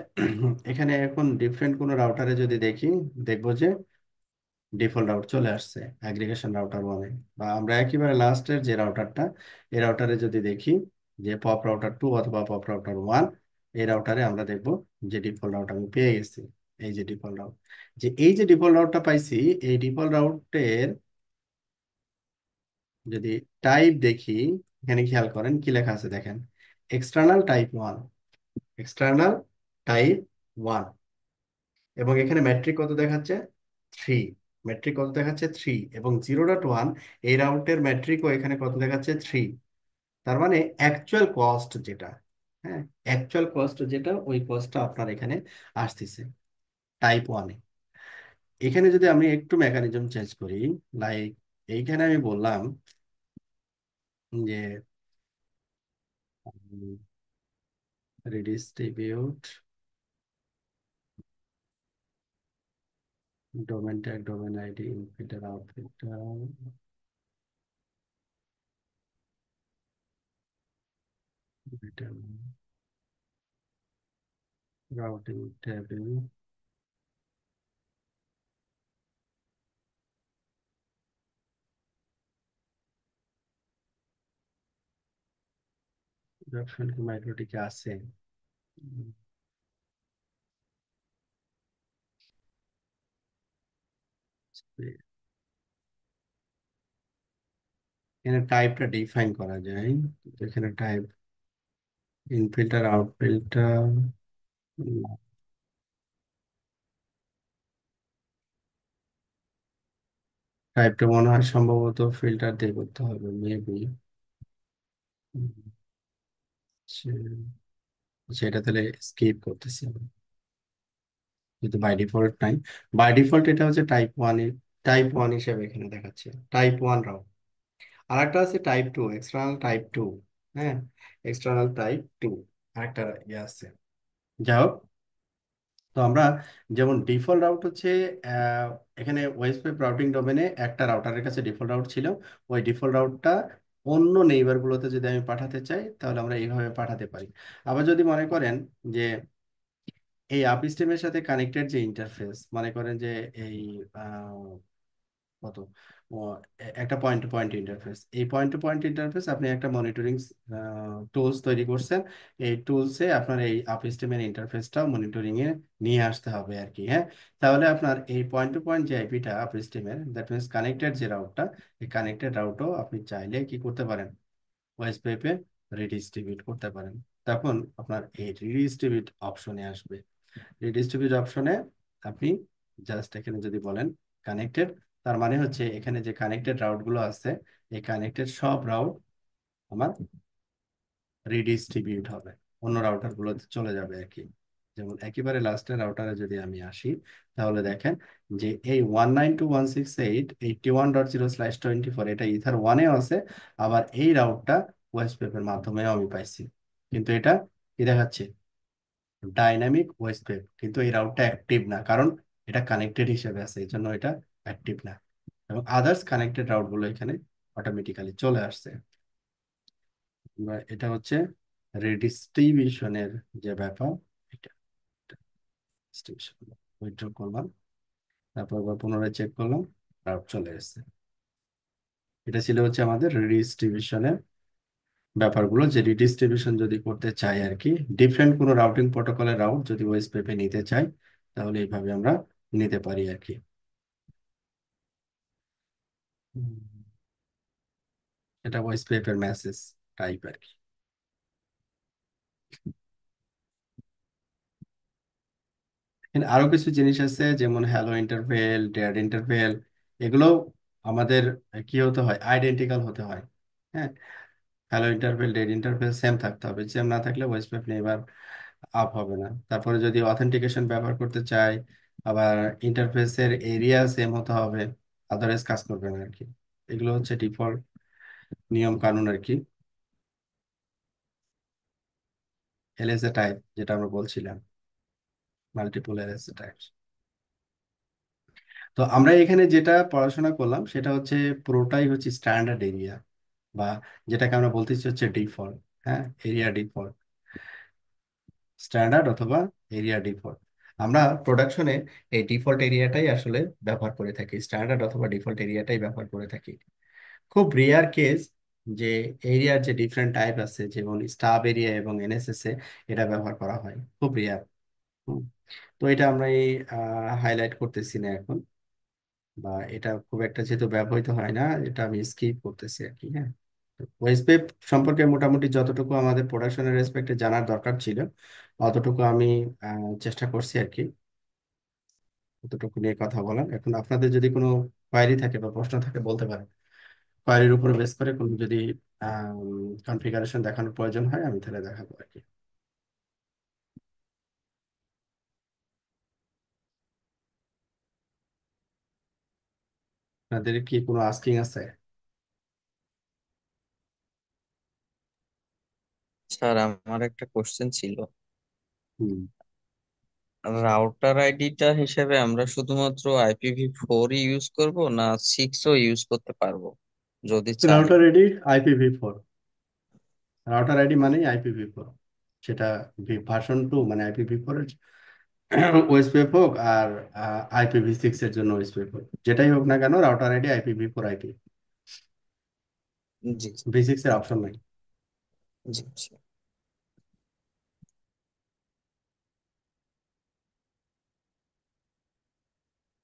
Speaker 1: এখানে এখন ডিফারেন্ট কোনো রাউটারে যদি দেখি, দেখবো যে ডিফল্ট রাউট চলে আসছে অ্যাগ্রিগেশন রাউটার 1-এ। বা আমরা একেবারে লাস্টের যে রাউটারটা, এই রাউটারে যদি দেখি যে পপ রাউটার 2 অথবা পপ রাউটার 1, এই রাউটারে আমরা দেখব যে ডিফল্ট রাউট আমি পেয়ে গেছি। এই যে ডিফল্ট রাউট, যে এই যে ডিফল্ট রাউটটা পাইছি, এই ডিফল্ট রাউটের যদি টাইপ দেখি, এখানে খেয়াল করেন কি লেখা আছে দেখেন, এক্সটার্নাল টাইপ 1, এক্সটার্নাল টাইপ 1। এবং এখানে ম্যাট্রিক কত দেখাচ্ছে, 3। ম্যাট্রিক কত দেখাচ্ছে, 3। এবং 0.1, এই রাউটের ম্যাট্রিকও এখানে কত দেখাচ্ছে, 3। তার মানে অ্যাকচুয়াল কস্ট যেটা, হ্যাঁ, অ্যাকচুয়াল কস্ট যেটা, ওই কস্টটা আপনার এখানে আসতেছে টাইপ 1-এ। এখানে যদি আমি একটু মেকানিজম চেঞ্জ করি, লাইক এইখানে আমি বললাম যে redistribute domain tag, domain ID, in filter, out filter, routing table, option কি মাইক্রোটিকে আছে? উম, এখানে টাইপটা ডিফাইন করা যায়। তো এখানে টাইপ ইনফিল্টার, আউটফিল্টার, টাইপটা মনে হয় সম্ভবত ফিল্টার দিয়ে করতে হবে মেবি। সেটা তাহলে স্কিপ করতেছি আমি, কিন্তু বাই ডিফল্ট নাই। বাই ডিফল্ট এটা হচ্ছে টাইপ ওয়ান হিসেবে এখানে দেখাচ্ছে, টাইপ ওয়ান রাও। আর একটা আছে type two, external type two. হ্যাঁ, এক্সটার্নাল টাইপ টু আরেকটা ইয়ে আছে। যাই হোক, তো আমরা যেমন ডিফল্ট রাউট হচ্ছে এখানে ওয়েস্ট ওয়েব রাউটিং ডোমেনে একটা রাউটারের কাছে ডিফল্ট রাউট ছিল। ওই ডিফল্ট রাউটটা অন্য নেইবার গুলোতে যদি আমি পাঠাতে চাই তাহলে আমরা এইভাবে পাঠাতে পারি। আবার যদি মনে করেন যে এই আপ স্ট্রিমের সাথে কানেক্টেড যে ইন্টারফেস, মনে করেন যে এই কত ও, একটা পয়েন্ট টু পয়েন্ট ইন্টারফেস, এই পয়েন্ট টু পয়েন্ট ইন্টারফেস আপনি একটা মনিটরিং টুলস তৈরি করছেন। এই টুলসে আপনার এই আপস্ট্রিমের ইন্টারফেসটাও মনিটরিং এ নিয়ে আসতে হবে আর কি। হ্যাঁ, তাহলে আপনার এই পয়েন্ট টু পয়েন্ট যে আইপিটা আপস্ট্রিমের, দ্যাট মিনস কানেক্টেড যে রাউটটা, এই কানেক্টেড রাউটও আপনি চাইলে কি করতে পারেন, ওয়েব পেপে রিডিস্ট্রিবিউট করতে পারেন। তখন আপনার এই রিডিস্ট্রিবিউট অপশনে আসবে। রিডিস্ট্রিবিউট অপশনে আপনি জাস্ট এখানে যদি বলেন কানেক্টেড, তার মানে হচ্ছে এখানে যে কানেক্টেড রাউট গুলো আছে, এই কানেক্টেড সব রাউট আমার রিডিস্ট্রিবিউট হবে, অন্য রাউটার গুলোতে চলে যাবে আর কি। যেমন একেবারে লাস্টের রাউটারে যদি আমি আসি, তাহলে দেখেন যে এই 192.168.1.0/24 এটা ইথার ওয়ানেও আছে। আবার এই রাউটটা ওয়েস্ট পেপের মাধ্যমেও আমি পাইছি, কিন্তু এটা কি দেখাচ্ছে, ডাইনামিক ওয়েস্ট ওয়েব, কিন্তু এই রাউটটা অ্যাক্টিভ না, কারণ এটা কানেক্টেড হিসেবে আছে, এই জন্য এটা অ্যাক্টিভ না। এবং আদার্স কানেক্টেড রাউট গুলো এখানে অটোমেটিক্যালি চলে আসছে। এটা হচ্ছে রিডিস্ট্রিবিউশনের যে ব্যাপার, এটা ডিস্ট্রিবিউশন উইথড্র করলাম, তারপর আবার পুনরায় চেক করলাম, রাউট চলে এসেছে। এটা ছিল হচ্ছে আমাদের রিডিস্ট্রিবিউশনের ব্যাপারগুলো, যে রিডিস্ট্রিবিউশন যদি করতে চাই আর কি, ডিফারেন্ট কোনো রাউটিং প্রোটোকলের রাউট যদি ওয়েস্ট পেপে নিতে চাই, তাহলে এইভাবে আমরা নিতে পারি আর কি। হুম, এটা ওয়েস্ট পেপের মেসেজ টাইপ আর কি। এখানে আরো কিছু জিনিস আছে, যেমন হ্যালো ইন্টারভেল, ডেড ইন্টারভেল, এগুলো আমাদের কি হতে হয়, আইডেন্টিক্যাল হতে হয়। হ্যাঁ, hello interval, dead interval same থাকতে হবে, সেম না থাকলে ওয়েস্ট পেপ নেইবার আপ হবে না। তারপরে যদি অথেন্টিকেশন ব্যবহার করতে চাই, আবার ইন্টারফেসের এরিয়া সেম হতে হবে, আদারওয়াইজ কাজ করবে না আর কি। এগুলো হচ্ছে ডিফল্ট নিয়ম কানুন আর কি। এলএসএ টাইপ যেটা আমরা বলছিলাম, মাল্টিপল এলএসএ টাইপ। তো আমরা এখানে যেটা পড়াশোনা করলাম সেটা হচ্ছে পুরোটাই হচ্ছে স্ট্যান্ডার্ড এরিয়া, বা যেটাকে আমরা বলতেছি হচ্ছে ডিফল্ট। হ্যাঁ, এরিয়া ডিফল্ট, স্ট্যান্ডার্ড অথবা এরিয়া ডিফল্ট। আমরা প্রোডাকশনে এই ডিফল্ট এরিয়াটাই আসলে ব্যবহার করে থাকি, স্ট্যান্ডার্ড অথবা ডিফল্ট এরিয়াটাই ব্যবহার করে থাকি। খুব রেয়ার কেস যে এরিয়ার যে ডিফারেন্ট টাইপ আছে, যেমন স্টাব এরিয়া এবং এনএসএস এ এটা ব্যবহার করা হয়, খুব রেয়ার। তো এটা আমরা এই হাইলাইট করতেছি না এখন, বা এটা খুব একটা যেহেতু ব্যবহৃত হয় না, এটা আমি স্কিপ করতেছি আর কি। হ্যাঁ, ওয়েব সম্পর্কে মোটামুটি যতটুকু আমাদের প্রোডাকশনের রেসপেক্টে জানার দরকার ছিল, অতটুকু আমি চেষ্টা করছি আর কি, অতটুকু নিয়ে কথা বলার। এখন আপনাদের যদি কোনো কোয়ারি থাকে বা প্রশ্ন থাকে বলতে পারেন। কোয়ারির উপর বেস করে কোনো যদি কনফিগারেশন দেখানোর প্রয়োজন হয় আমি তাহলে দেখাবো আর কি। আপনাদের কি কোনো আস্কিং আছে?
Speaker 2: স্যার, আমার একটা কোশ্চেন ছিল।
Speaker 1: হুম।
Speaker 2: রাউটার আইডিটা হিসেবে আমরা শুধুমাত্র IPv4 ইউজ করব না 6ও ইউজ করতে পারবো যদি চাই?
Speaker 1: Router ID IPv4। Router ID মানেই IPv4। সেটা ভার্সন 2 মানে IPv4 এর ওএসপিএফ হোক, আর IPv6 এর জন্য ওএসপিএফ হোক, যেটাই হোক না কেন রাউটার আইডি IPv4 আইপি।
Speaker 2: জি জি।
Speaker 1: V6 এর অপশন নাই।
Speaker 2: জি জি।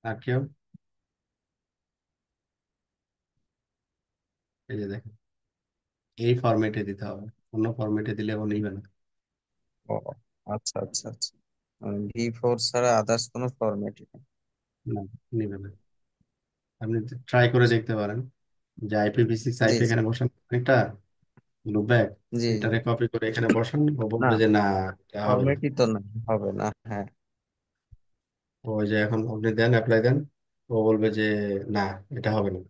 Speaker 1: আর কেউ? এই যে দেখেন, এই ফরম্যাটে দিতে হবে, অন্য ফরম্যাটে দিলে ও নিবে না।
Speaker 2: ও, আচ্ছা আচ্ছা আচ্ছা। V4 ছাড়া আদার্স কোনো ফরম্যাটই নেই?
Speaker 1: না, নিবে না। আপনি ট্রাই করে দেখতে পারেন যে IPv6
Speaker 2: জি
Speaker 1: আইপি
Speaker 2: জি।
Speaker 1: এখানে বসান একটা লুপব্যাক,
Speaker 2: জি জি।
Speaker 1: এটারে কপি করে এখানে বসান, ও
Speaker 2: না,
Speaker 1: বলবে যে না, এটা হবে না।
Speaker 2: ফরম্যাটই তো না, হবে না, হ্যাঁ।
Speaker 1: ওই যে এখন আপনি দেন, অ্যাপ্লাই দেন, ও বলবে যে না, এটা হবে না।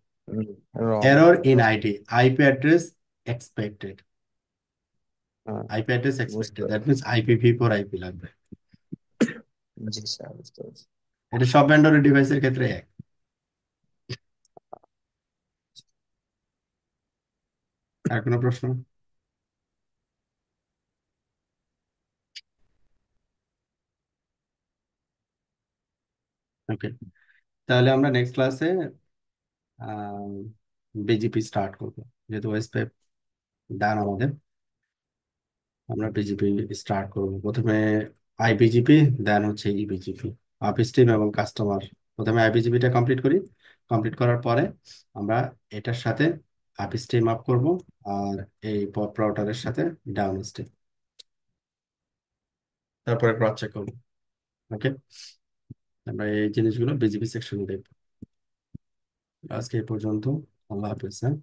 Speaker 2: Wrong.
Speaker 1: Error in ID, IP address expected.
Speaker 2: হ্যাঁ,
Speaker 1: আইপি অ্যাড্রেস
Speaker 2: বুঝতে
Speaker 1: এক্সপেক্টেড, দ্যাট
Speaker 2: পারছি।
Speaker 1: মিনস IPv4 আইপি লাগবে।
Speaker 2: জি স্যার, বুঝতে পারছি।
Speaker 1: এটা সব ভেন্ডরের ডিভাইসের ক্ষেত্রে এক। আর কোনো প্রশ্ন? ওকে, তাহলে আমরা নেক্সট ক্লাসে বিজিপি স্টার্ট করবো, যেহেতু ওয়েস্ট ডান আমাদের। আমরা বিজিপি স্টার্ট করব প্রথমে, IBGP, দেন হচ্ছে ইবিজিপি, আপ স্ট্রিম এবং কাস্টমার। প্রথমে IBGP টা কমপ্লিট করি, কমপ্লিট করার পরে আমরা এটার সাথে আপ স্ট্রিম আপ করব, আর এই পপ রাউটারের সাথে ডাউন স্ট্রিম, তারপরে ক্রস চেক করবো। ওকে, আমরা এই জিনিসগুলো বিজিপি সেকশনে দেখবো। আজকে এই পর্যন্ত। আল্লাহ হাফেজ, হ্যাঁ।